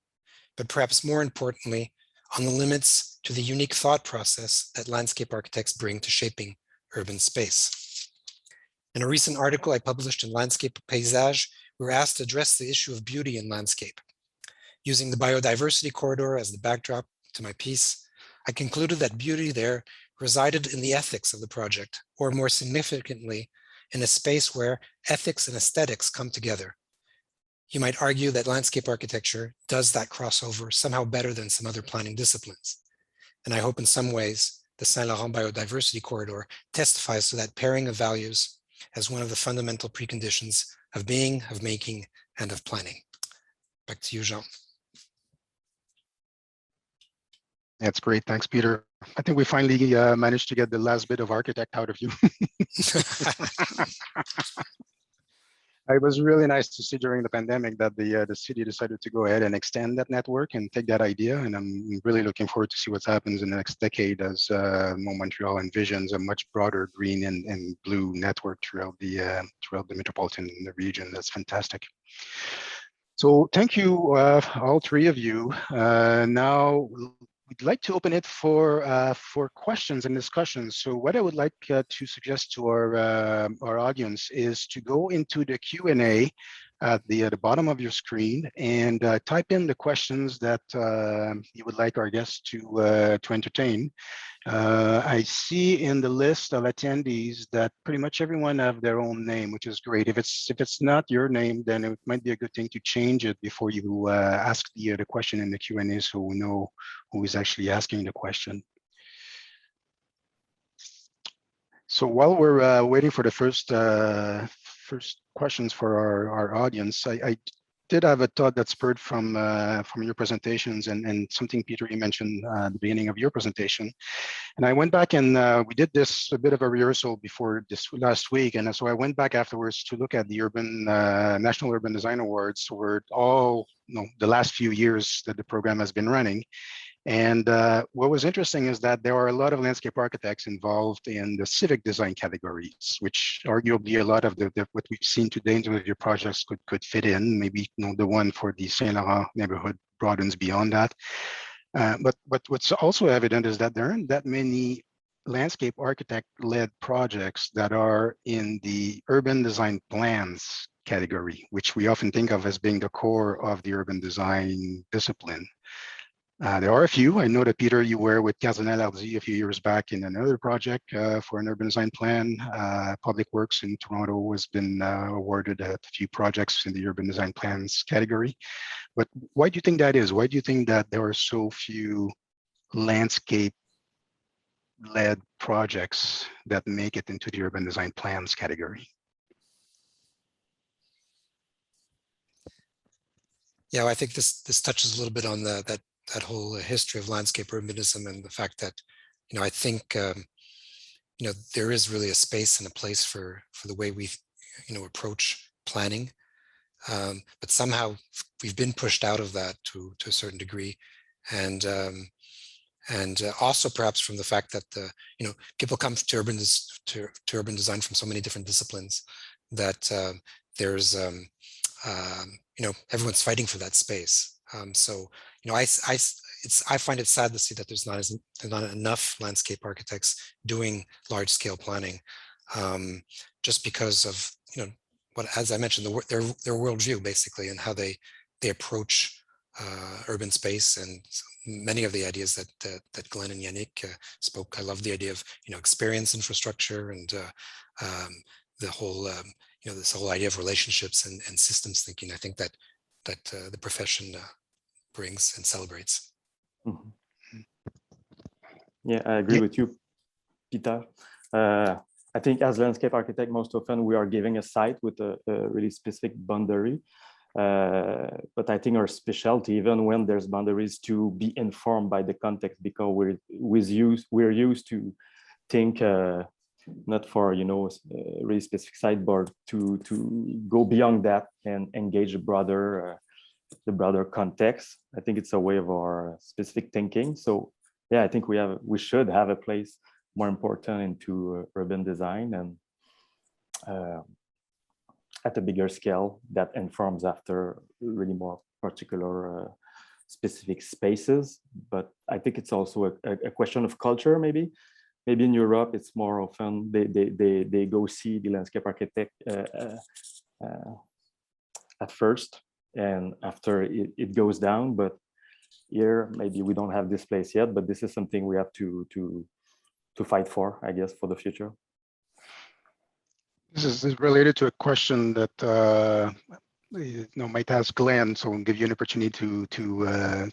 but perhaps more importantly, on the limits to the unique thought process that landscape architects bring to shaping urban space. In a recent article I published in Landscape Paysage, we were asked to address the issue of beauty in landscape. Using the biodiversity corridor as the backdrop to my piece, I concluded that beauty there resided in the ethics of the project, or more significantly, in a space where ethics and aesthetics come together. You might argue that landscape architecture does that crossover somehow better than some other planning disciplines. And I hope in some ways the Saint Laurent Biodiversity Corridor testifies to that pairing of values as one of the fundamental preconditions of being, of making, and of planning. Back to you, Jean. That's great. Thanks, Peter. I think we finally managed to get the last bit of architect out of you. It was really nice to see during the pandemic that the city decided to go ahead and extend that network and take that idea. And I'm really looking forward to see what happens in the next decade as Montreal envisions a much broader green and blue network throughout the metropolitan region. That's fantastic. So thank you, all three of you. Now, we'd like to open it for questions and discussions. So what I would like to suggest to our audience is to go into the Q&A at the bottom of your screen and type in the questions that you would like our guests to entertain. I see in the list of attendees that pretty much everyone have their own name, which is great. If it's not your name, then it might be a good thing to change it before you ask the question in the Q&A, so we know who is actually asking the question. So while we're waiting for the first questions for our audience, I did have a thought that spurred from your presentations and something, Peter, you mentioned at the beginning of your presentation. And I went back and we did this a bit of a rehearsal before this last week. And so I went back afterwards to look at the National Urban Design Awards, where the last few years that the program has been running. And what was interesting is that there are a lot of landscape architects involved in the civic design categories, which arguably a lot of what we've seen today in terms of your projects could fit in. Maybe the one for the Saint Laurent neighborhood broadens beyond that. But what's also evident is that there aren't that many landscape architect-led projects that are in the urban design plans category, which we often think of as being the core of the urban design discipline. There are a few. I know that, Peter, you were with Cardinal Hardy a few years back in another project for an urban design plan. Public Works in Toronto has been awarded a few projects in the urban design plans category. But why do you think that is? Why do you think that there are so few landscape-led projects that make it into the urban design plans category? Yeah, well, I think this touches a little bit on that whole history of landscape urbanism and the fact that, I think, there is really a space and a place for the way we, approach planning. But somehow we've been pushed out of that to a certain degree. And also perhaps from the fact that, people come to urban design from so many different disciplines that there's, everyone's fighting for that space. So, I find it sad to see that there's not enough landscape architects doing large scale planning, just because of, as I mentioned, their worldview basically, and how they approach urban space, and many of the ideas that Glenn and Yannick spoke. I love the idea of experience infrastructure and the whole this whole idea of relationships and systems thinking. I think that the profession brings and celebrates. Mm-hmm. Yeah, I agree with you, Peter. I think as landscape architect, most often we are giving a site with a really specific boundary. But I think our specialty, even when there's boundaries, to be informed by the context, because we're used to think not for a really specific site, but to go beyond that and engage the broader context. I think it's a way of our specific thinking. So yeah, I think we should have a place more important into urban design, and at a bigger scale that informs after really more particular specific spaces. But I think it's also a question of culture. Maybe in Europe it's more often they go see the landscape architect at first, and after it goes down. But here maybe we don't have this place yet, but this is something we have to fight for, I guess, for the future. This is related to a question that might ask Glenn, so we'll give you an opportunity to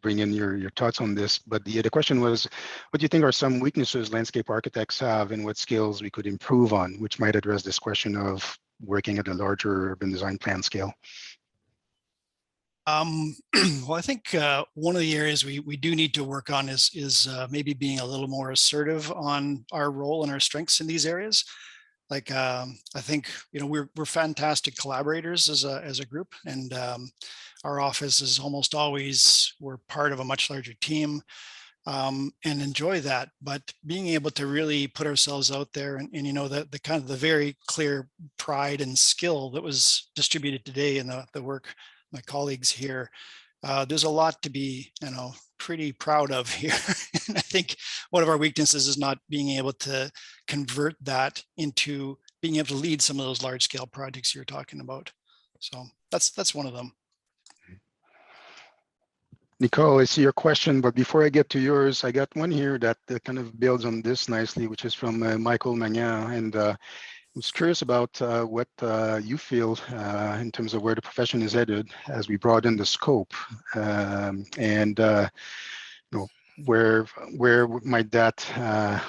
bring in your thoughts on this. But the question was, what do you think are some weaknesses landscape architects have, and what skills we could improve on, which might address this question of working at a larger urban design plan scale? Well, I think one of the areas we do need to work on is maybe being a little more assertive on our role and our strengths in these areas. Like I think we're fantastic collaborators as a group, and our office is almost always we're part of a much larger team, and enjoy that. But being able to really put ourselves out there, and the kind of the very clear pride and skill that was distributed today in the work my colleagues here, there's a lot to be pretty proud of here. And I think one of our weaknesses is not being able to convert that into being able to lead some of those large scale projects you're talking about. So that's one of them. Nicole, I see your question, but before I get to yours, I got one here that kind of builds on this nicely, which is from Michael Magnan. And I was curious about what you feel in terms of where the profession is headed as we broaden the scope, and where might that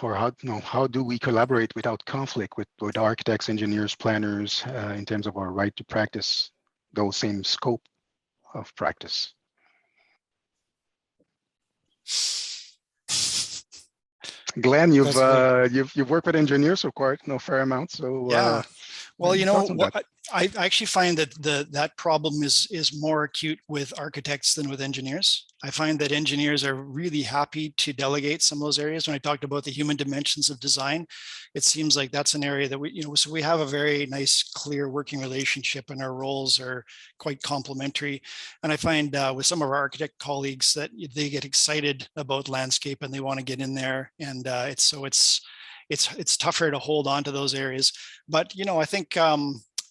or how do we collaborate without conflict with architects, engineers, planners in terms of our right to practice those same scope of practice? Glenn, you've worked with engineers so quite fair amount. So yeah. Well, I actually find that that problem is more acute with architects than with engineers. I find that engineers are really happy to delegate some of those areas. When I talked about the human dimensions of design, it seems like that's an area that so we have a very nice, clear working relationship, and our roles are quite complementary. And I find with some of our architect colleagues that they get excited about landscape and they want to get in there, and it's tougher to hold on to those areas. But I think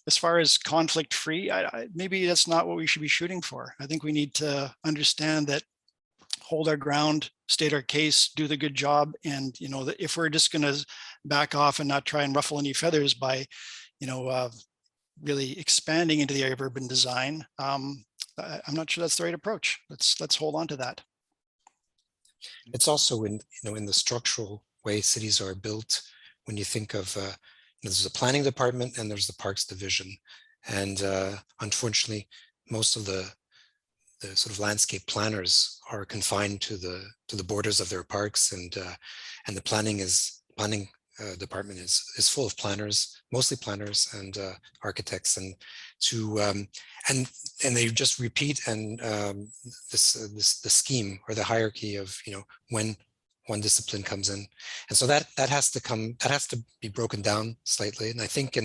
as far as conflict free, maybe that's not what we should be shooting for. I think we need to understand that, hold our ground, state our case, do the good job. And that if we're just going to back off and not try and ruffle any feathers by really expanding into the area of urban design, I'm not sure that's the right approach. Let's hold on to that. It's also in the structural way cities are built. When you think of there's a planning department and there's the parks division, and unfortunately most of the sort of landscape planners are confined to the borders of their parks, and the planning department is full of planners, mostly planners and architects, and they just repeat and the scheme or the hierarchy of when one discipline comes in. And so that has to be broken down slightly. And I think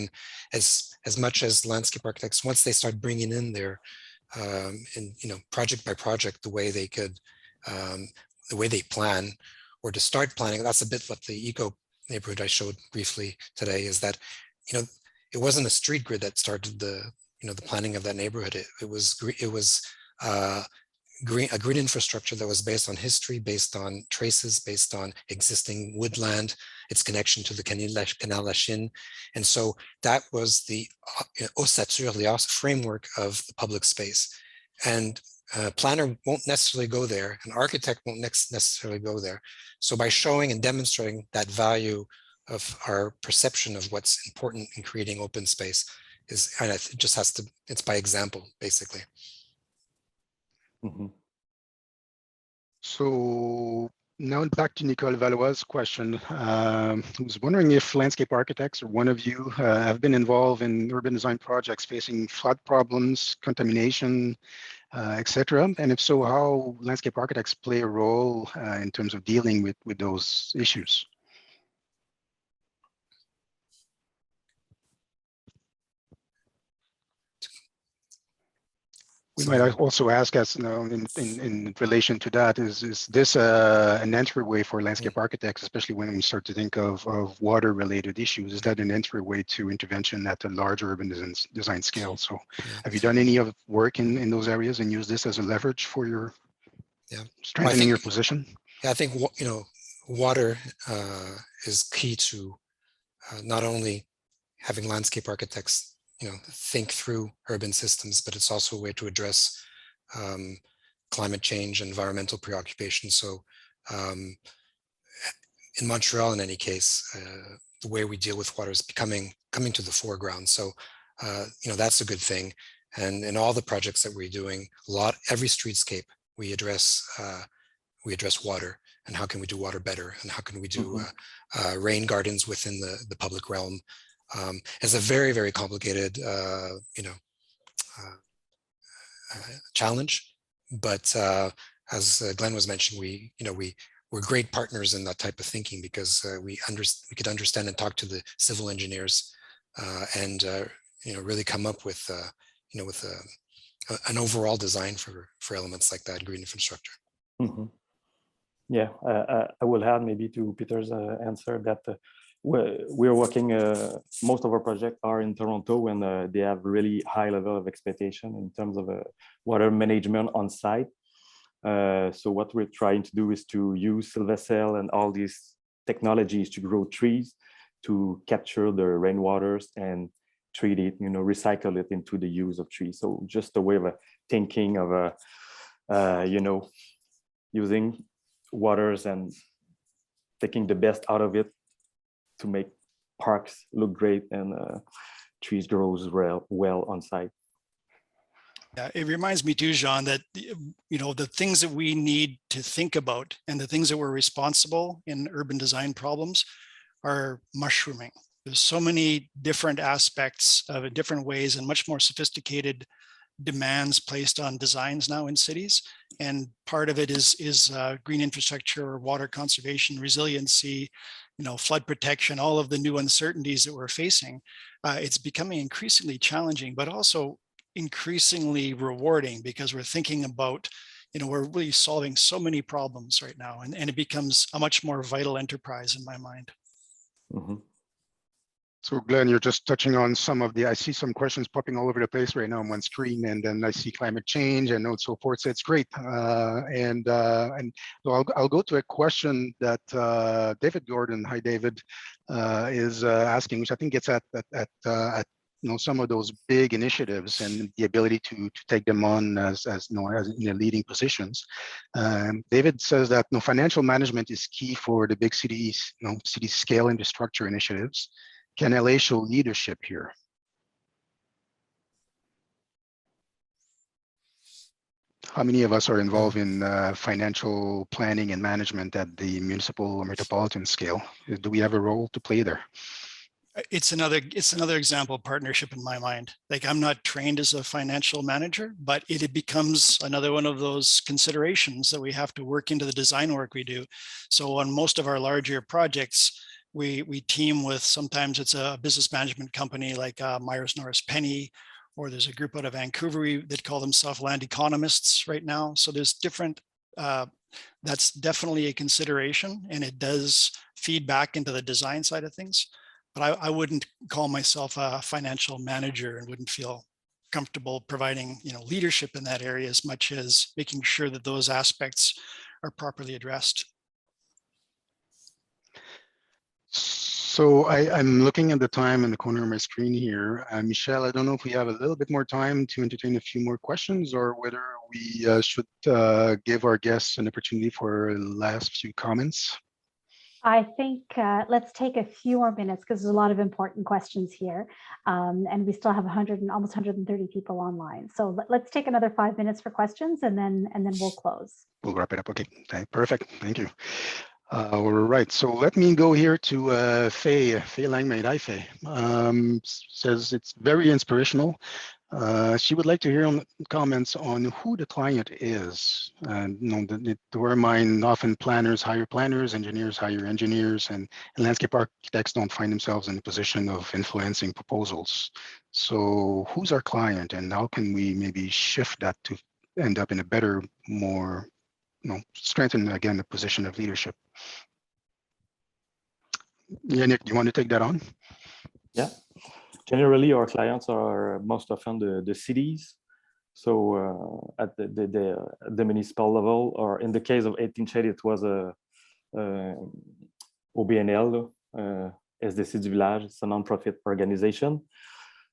as much as landscape architects, once they start bringing in their project by project, the way they plan, or to start planning, that's a bit what the eco neighborhood I showed briefly today, is that it wasn't a street grid that started the planning of that neighborhood. It was a grid infrastructure that was based on history, based on traces, based on existing woodland, its connection to the Canal La Chine. And so that was the ossature, the framework of the public space. And a planner won't necessarily go there, an architect won't necessarily go there. So by showing and demonstrating that value of our perception of what's important in creating open space it's by example, basically. Mm-hmm. So now back to Nicole Valois' question. I was wondering if landscape architects, or one of you, have been involved in urban design projects facing flood problems, contamination, etc. And if so, how landscape architects play a role in terms of dealing with those issues. We might also ask us, in relation to that, is this an entryway for landscape architects, especially when we start to think of water-related issues? Is that an entryway to intervention at a larger urban design scale? So have you done any of work in those areas and use this as a leverage for your strengthening your position? Yeah, I think, water is key to not only having landscape architects think through urban systems, but it's also a way to address climate change, environmental preoccupation. So in Montreal, in any case, the way we deal with water is coming to the foreground. So that's a good thing. And in all the projects that we're doing, every streetscape we address water, and how can we do water better, and how can we do rain gardens within the public realm. It's a very, very complicated challenge, but as Glenn was mentioning, we're great partners in that type of thinking, because we could understand and talk to the civil engineers and really come up with an overall design for elements like that green infrastructure. Yeah, I will add maybe to Peter's answer that we're working, most of our projects are in Toronto, and they have really high level of expectation in terms of water management on site. So what we're trying to do is to use silver and all these technologies to grow trees, to capture the rainwaters and treat it, recycle it into the use of trees. So just a way of thinking of, using waters and taking the best out of it to make parks look great and trees grows well on site. Yeah, it reminds me too, Jean, that the things that we need to think about and the things that we're responsible in urban design problems are mushrooming. There's so many different aspects of different ways and much more sophisticated demands placed on designs now in cities, and part of it is green infrastructure, water conservation, resiliency, flood protection, all of the new uncertainties that we're facing. It's becoming increasingly challenging, but also increasingly rewarding, because we're thinking about, we're really solving so many problems right now, and it becomes a much more vital enterprise in my mind. So Glenn, you're just touching on I see some questions popping all over the place right now on one screen, and then I see climate change and so forth. So it's great. And so I'll go to a question that David Gordon, hi David, is asking, which I think gets at some of those big initiatives and the ability to take them on as in leading positions. David says that financial management is key for the big cities, city scale infrastructure initiatives. Can LA show leadership here? How many of us are involved in financial planning and management at the municipal or metropolitan scale? Do we have a role to play there? It's another example of partnership in my mind. Like, I'm not trained as a financial manager, but it becomes another one of those considerations that we have to work into the design work we do. So on most of our larger projects, we team with, sometimes it's a business management company like Myers Norris Penny, or there's a group out of Vancouver that call themselves land economists right now. So there's different, that's definitely a consideration, and it does feed back into the design side of things. But I wouldn't call myself a financial manager, and wouldn't feel comfortable providing leadership in that area as much as making sure that those aspects are properly addressed. So I'm looking at the time in the corner of my screen here. Michelle, I don't know if we have a little bit more time to entertain a few more questions, or whether we should give our guests an opportunity for last few comments. I think let's take a few more minutes, because there's a lot of important questions here, and we still have almost 130 people online. So let's take another 5 minutes for questions, and then we'll close. We'll wrap it up. Okay, perfect. Thank you. All right, so let me go here to Faye Langmaid. Hi, Faye. Says it's very inspirational. She would like to hear comments on who the client is. To her mind, often planners hire planners, engineers hire engineers, and landscape architects don't find themselves in a position of influencing proposals. So who's our client, and how can we maybe shift that to end up in a better, more, strengthen again the position of leadership? Yannick, do you want to take that on? Yeah. Generally, our clients are most often the cities. So at the municipal level, or in the case of 18 Shade, it was a OBNL, SDC du Village. It's a non-profit organization.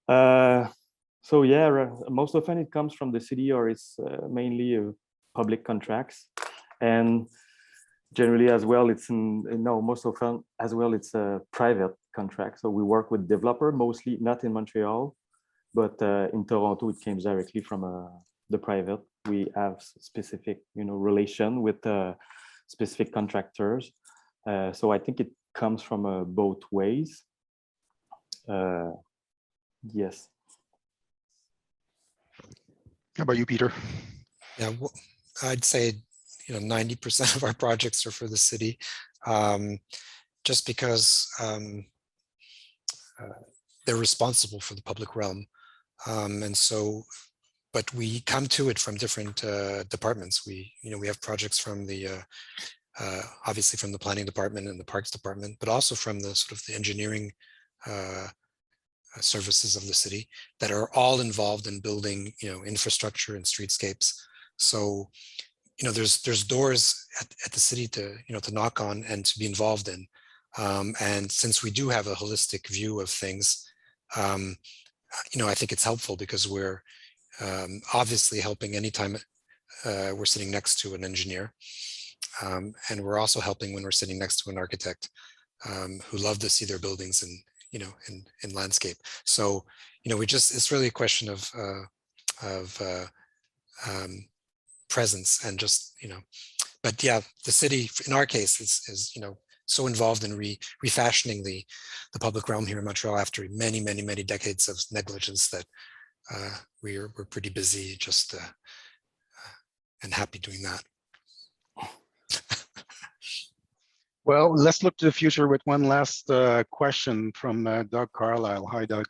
So yeah, most often it comes from the city, or it's mainly public contracts, and generally as well, it's most often as well, it's a private contract. So we work with developer, mostly not in Montreal, but in Toronto, it comes directly from the private. We have specific, relation with specific contractors. So I think it comes from both ways. Yes. How about you, Peter? Yeah, I'd say 90% of our projects are for the city, just because they're responsible for the public realm, and so. But we come to it from different departments. We have projects from the obviously from the planning department and the parks department, but also from the sort of the engineering services of the city that are all involved in building, infrastructure and streetscapes. So, there's doors at the city to, to knock on and to be involved in. And since we do have a holistic view of things, I think it's helpful because we're obviously helping anytime we're sitting next to an engineer. And we're also helping when we're sitting next to an architect who love to see their buildings in landscape. So, it's really a question of presence and just, but yeah, the city in our case is so involved in refashioning the public realm here in Montreal after many decades of negligence that we're pretty busy just and happy doing that. Well, let's look to the future with one last question from Doug Carlisle. Hi, Doug.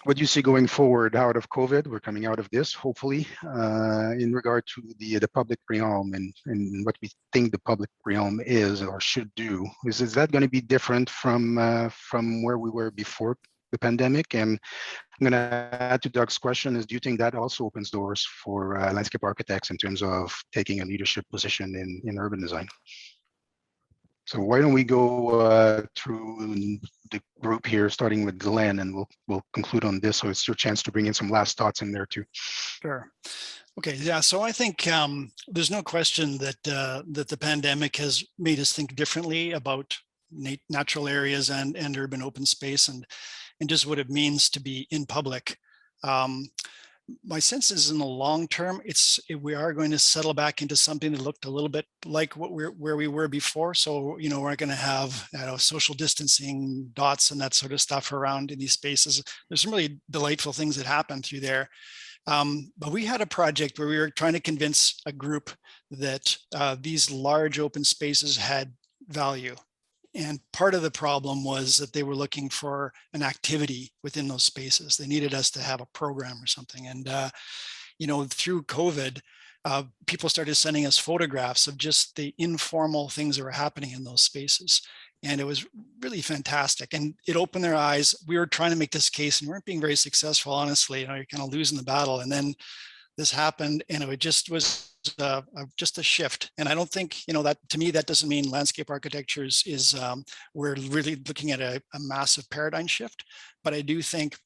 What do you see going forward out of COVID? We're coming out of this, hopefully, in regard to the public realm and what we think the public realm is or should do. Is that going to be different from where we were before the pandemic? And I'm going to add to Doug's question is, do you think that also opens doors for landscape architects in terms of taking a leadership position in urban design? So why don't we go through the group here, starting with Glenn, and we'll conclude on this. So it's your chance to bring in some last thoughts in there too. Sure. Okay. Yeah. So I think there's no question that that the pandemic has made us think differently about natural areas and urban open space and just what it means to be in public. My sense is in the long term, we are going to settle back into something that looked a little bit like where we were before. So, we're going to have social distancing dots and that sort of stuff around in these spaces. There's some really delightful things that happen through there. But we had a project where we were trying to convince a group that these large open spaces had value. And part of the problem was that they were looking for an activity within those spaces. They needed us to have a program or something. And, through COVID, people started sending us photographs of just the informal things that were happening in those spaces. And it was really fantastic. And it opened their eyes. We were trying to make this case and we weren't being very successful, honestly. You're kind of losing the battle. And then this happened and it just was just a shift. And I don't think, that to me, that doesn't mean landscape architecture is we're really looking at a massive paradigm shift. But I do think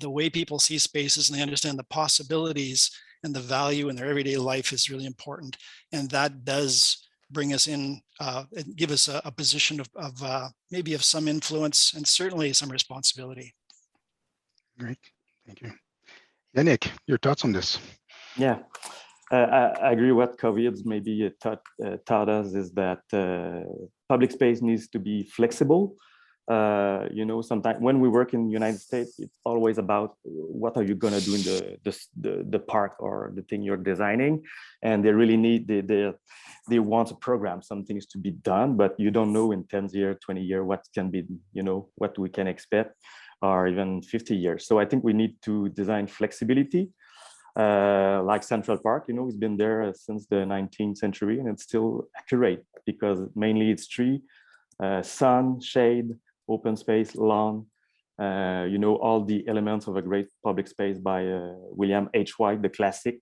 the way people see spaces and they understand the possibilities and the value in their everyday life is really important. And that does bring us in and give us a position of maybe of some influence and certainly some responsibility. Great, thank you. Yannick, your thoughts on this? Yeah. I agree. What COVID maybe taught us is that public space needs to be flexible. Sometimes when we work in the United States, it's always about what are you going to do in the park or the thing you're designing, and they really need they want a program, some things to be done, but you don't know in 10 years, 20 years what can be, what we can expect, or even 50 years. So I think we need to design flexibility. Like Central Park, it's been there since the 19th century and it's still accurate because mainly it's tree, sun, shade, open space, lawn, all the elements of a great public space by William H. White, the classic.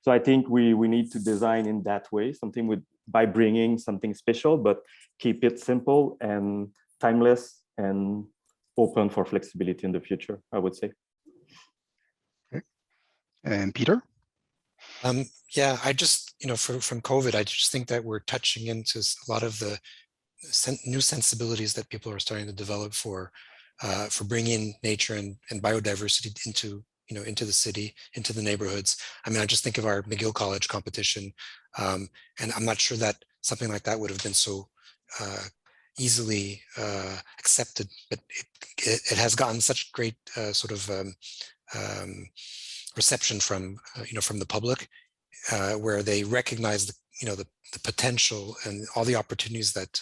So I think we need to design in that way, something by bringing something special, but keep it simple and timeless and open for flexibility in the future, I would say. Okay. And Peter? Yeah, I just, from COVID, I just think that we're touching into a lot of the new sensibilities that people are starting to develop for bringing nature and biodiversity into the city, into the neighborhoods. I mean, I just think of our McGill College competition, and I'm not sure that something like that would have been so easily accepted, but it has gotten such great sort of reception from from the public, where they recognize the potential and all the opportunities that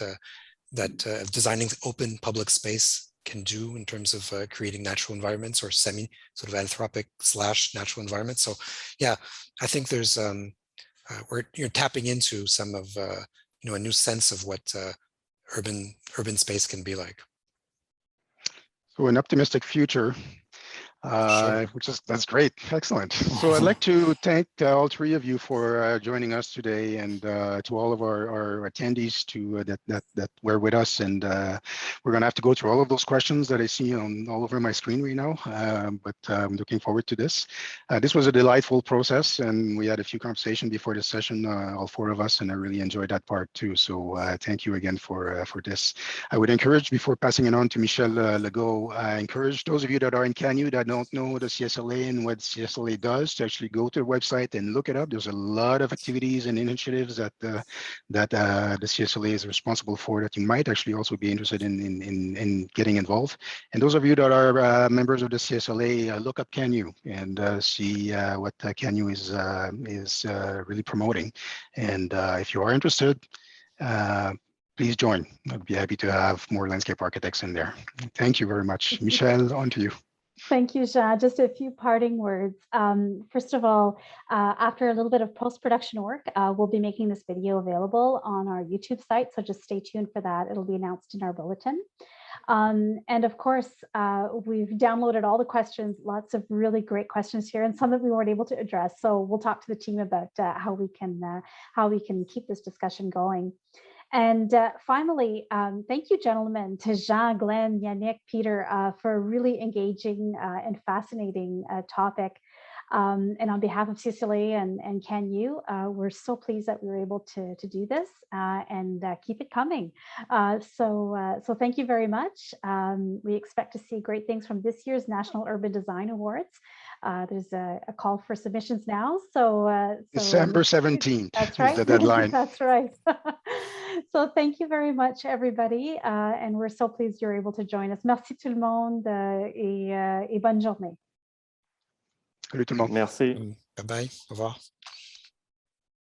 designing open public space can do in terms of creating natural environments or semi sort of anthropic / natural environments. So yeah, I think there's you're tapping into some of a new sense of what urban space can be like. So an optimistic future. Sure. That's great. Excellent. So I'd like to thank all three of you for joining us today, and to all of our attendees that were with us. And we're going to have to go through all of those questions that I see all over my screen right now. But I'm looking forward to this. This was a delightful process, and we had a few conversations before this session, all four of us, and I really enjoyed that part too. So thank you again for this. I would encourage, before passing it on to Michel Legault, I encourage those of you that are in CanU that don't know the CSLA and what CSLA does to actually go to the website and look it up. There's a lot of activities and initiatives that the CSLA is responsible for that you might actually also be interested in getting involved. And those of you that are members of the CSLA, look up CanU and see what CanU is really promoting. And if you are interested, please join. I'd be happy to have more landscape architects in there. Thank you very much. Michel, on to you. Thank you, Jean. Just a few parting words. First of all, after a little bit of post-production work, we'll be making this video available on our YouTube site, so just stay tuned for that. It'll be announced in our bulletin. And of course, we've downloaded all the questions, lots of really great questions here, and some that we weren't able to address. So we'll talk to the team about how we can keep this discussion going. And finally, thank you, gentlemen, to Jean, Glenn, Yannick, Peter, for a really engaging and fascinating topic. And on behalf of CSLA and CanU, we're so pleased that we were able to do this and keep it coming. So thank you very much. We expect to see great things from this year's National Urban Design Awards. There's a call for submissions now. So December 17th. That's right. Is the deadline. That's right. So thank you very much, everybody. And we're so pleased you're able to join us. Merci tout le monde et bonne journée. Salut tout le monde. Merci. Bye bye. Au revoir.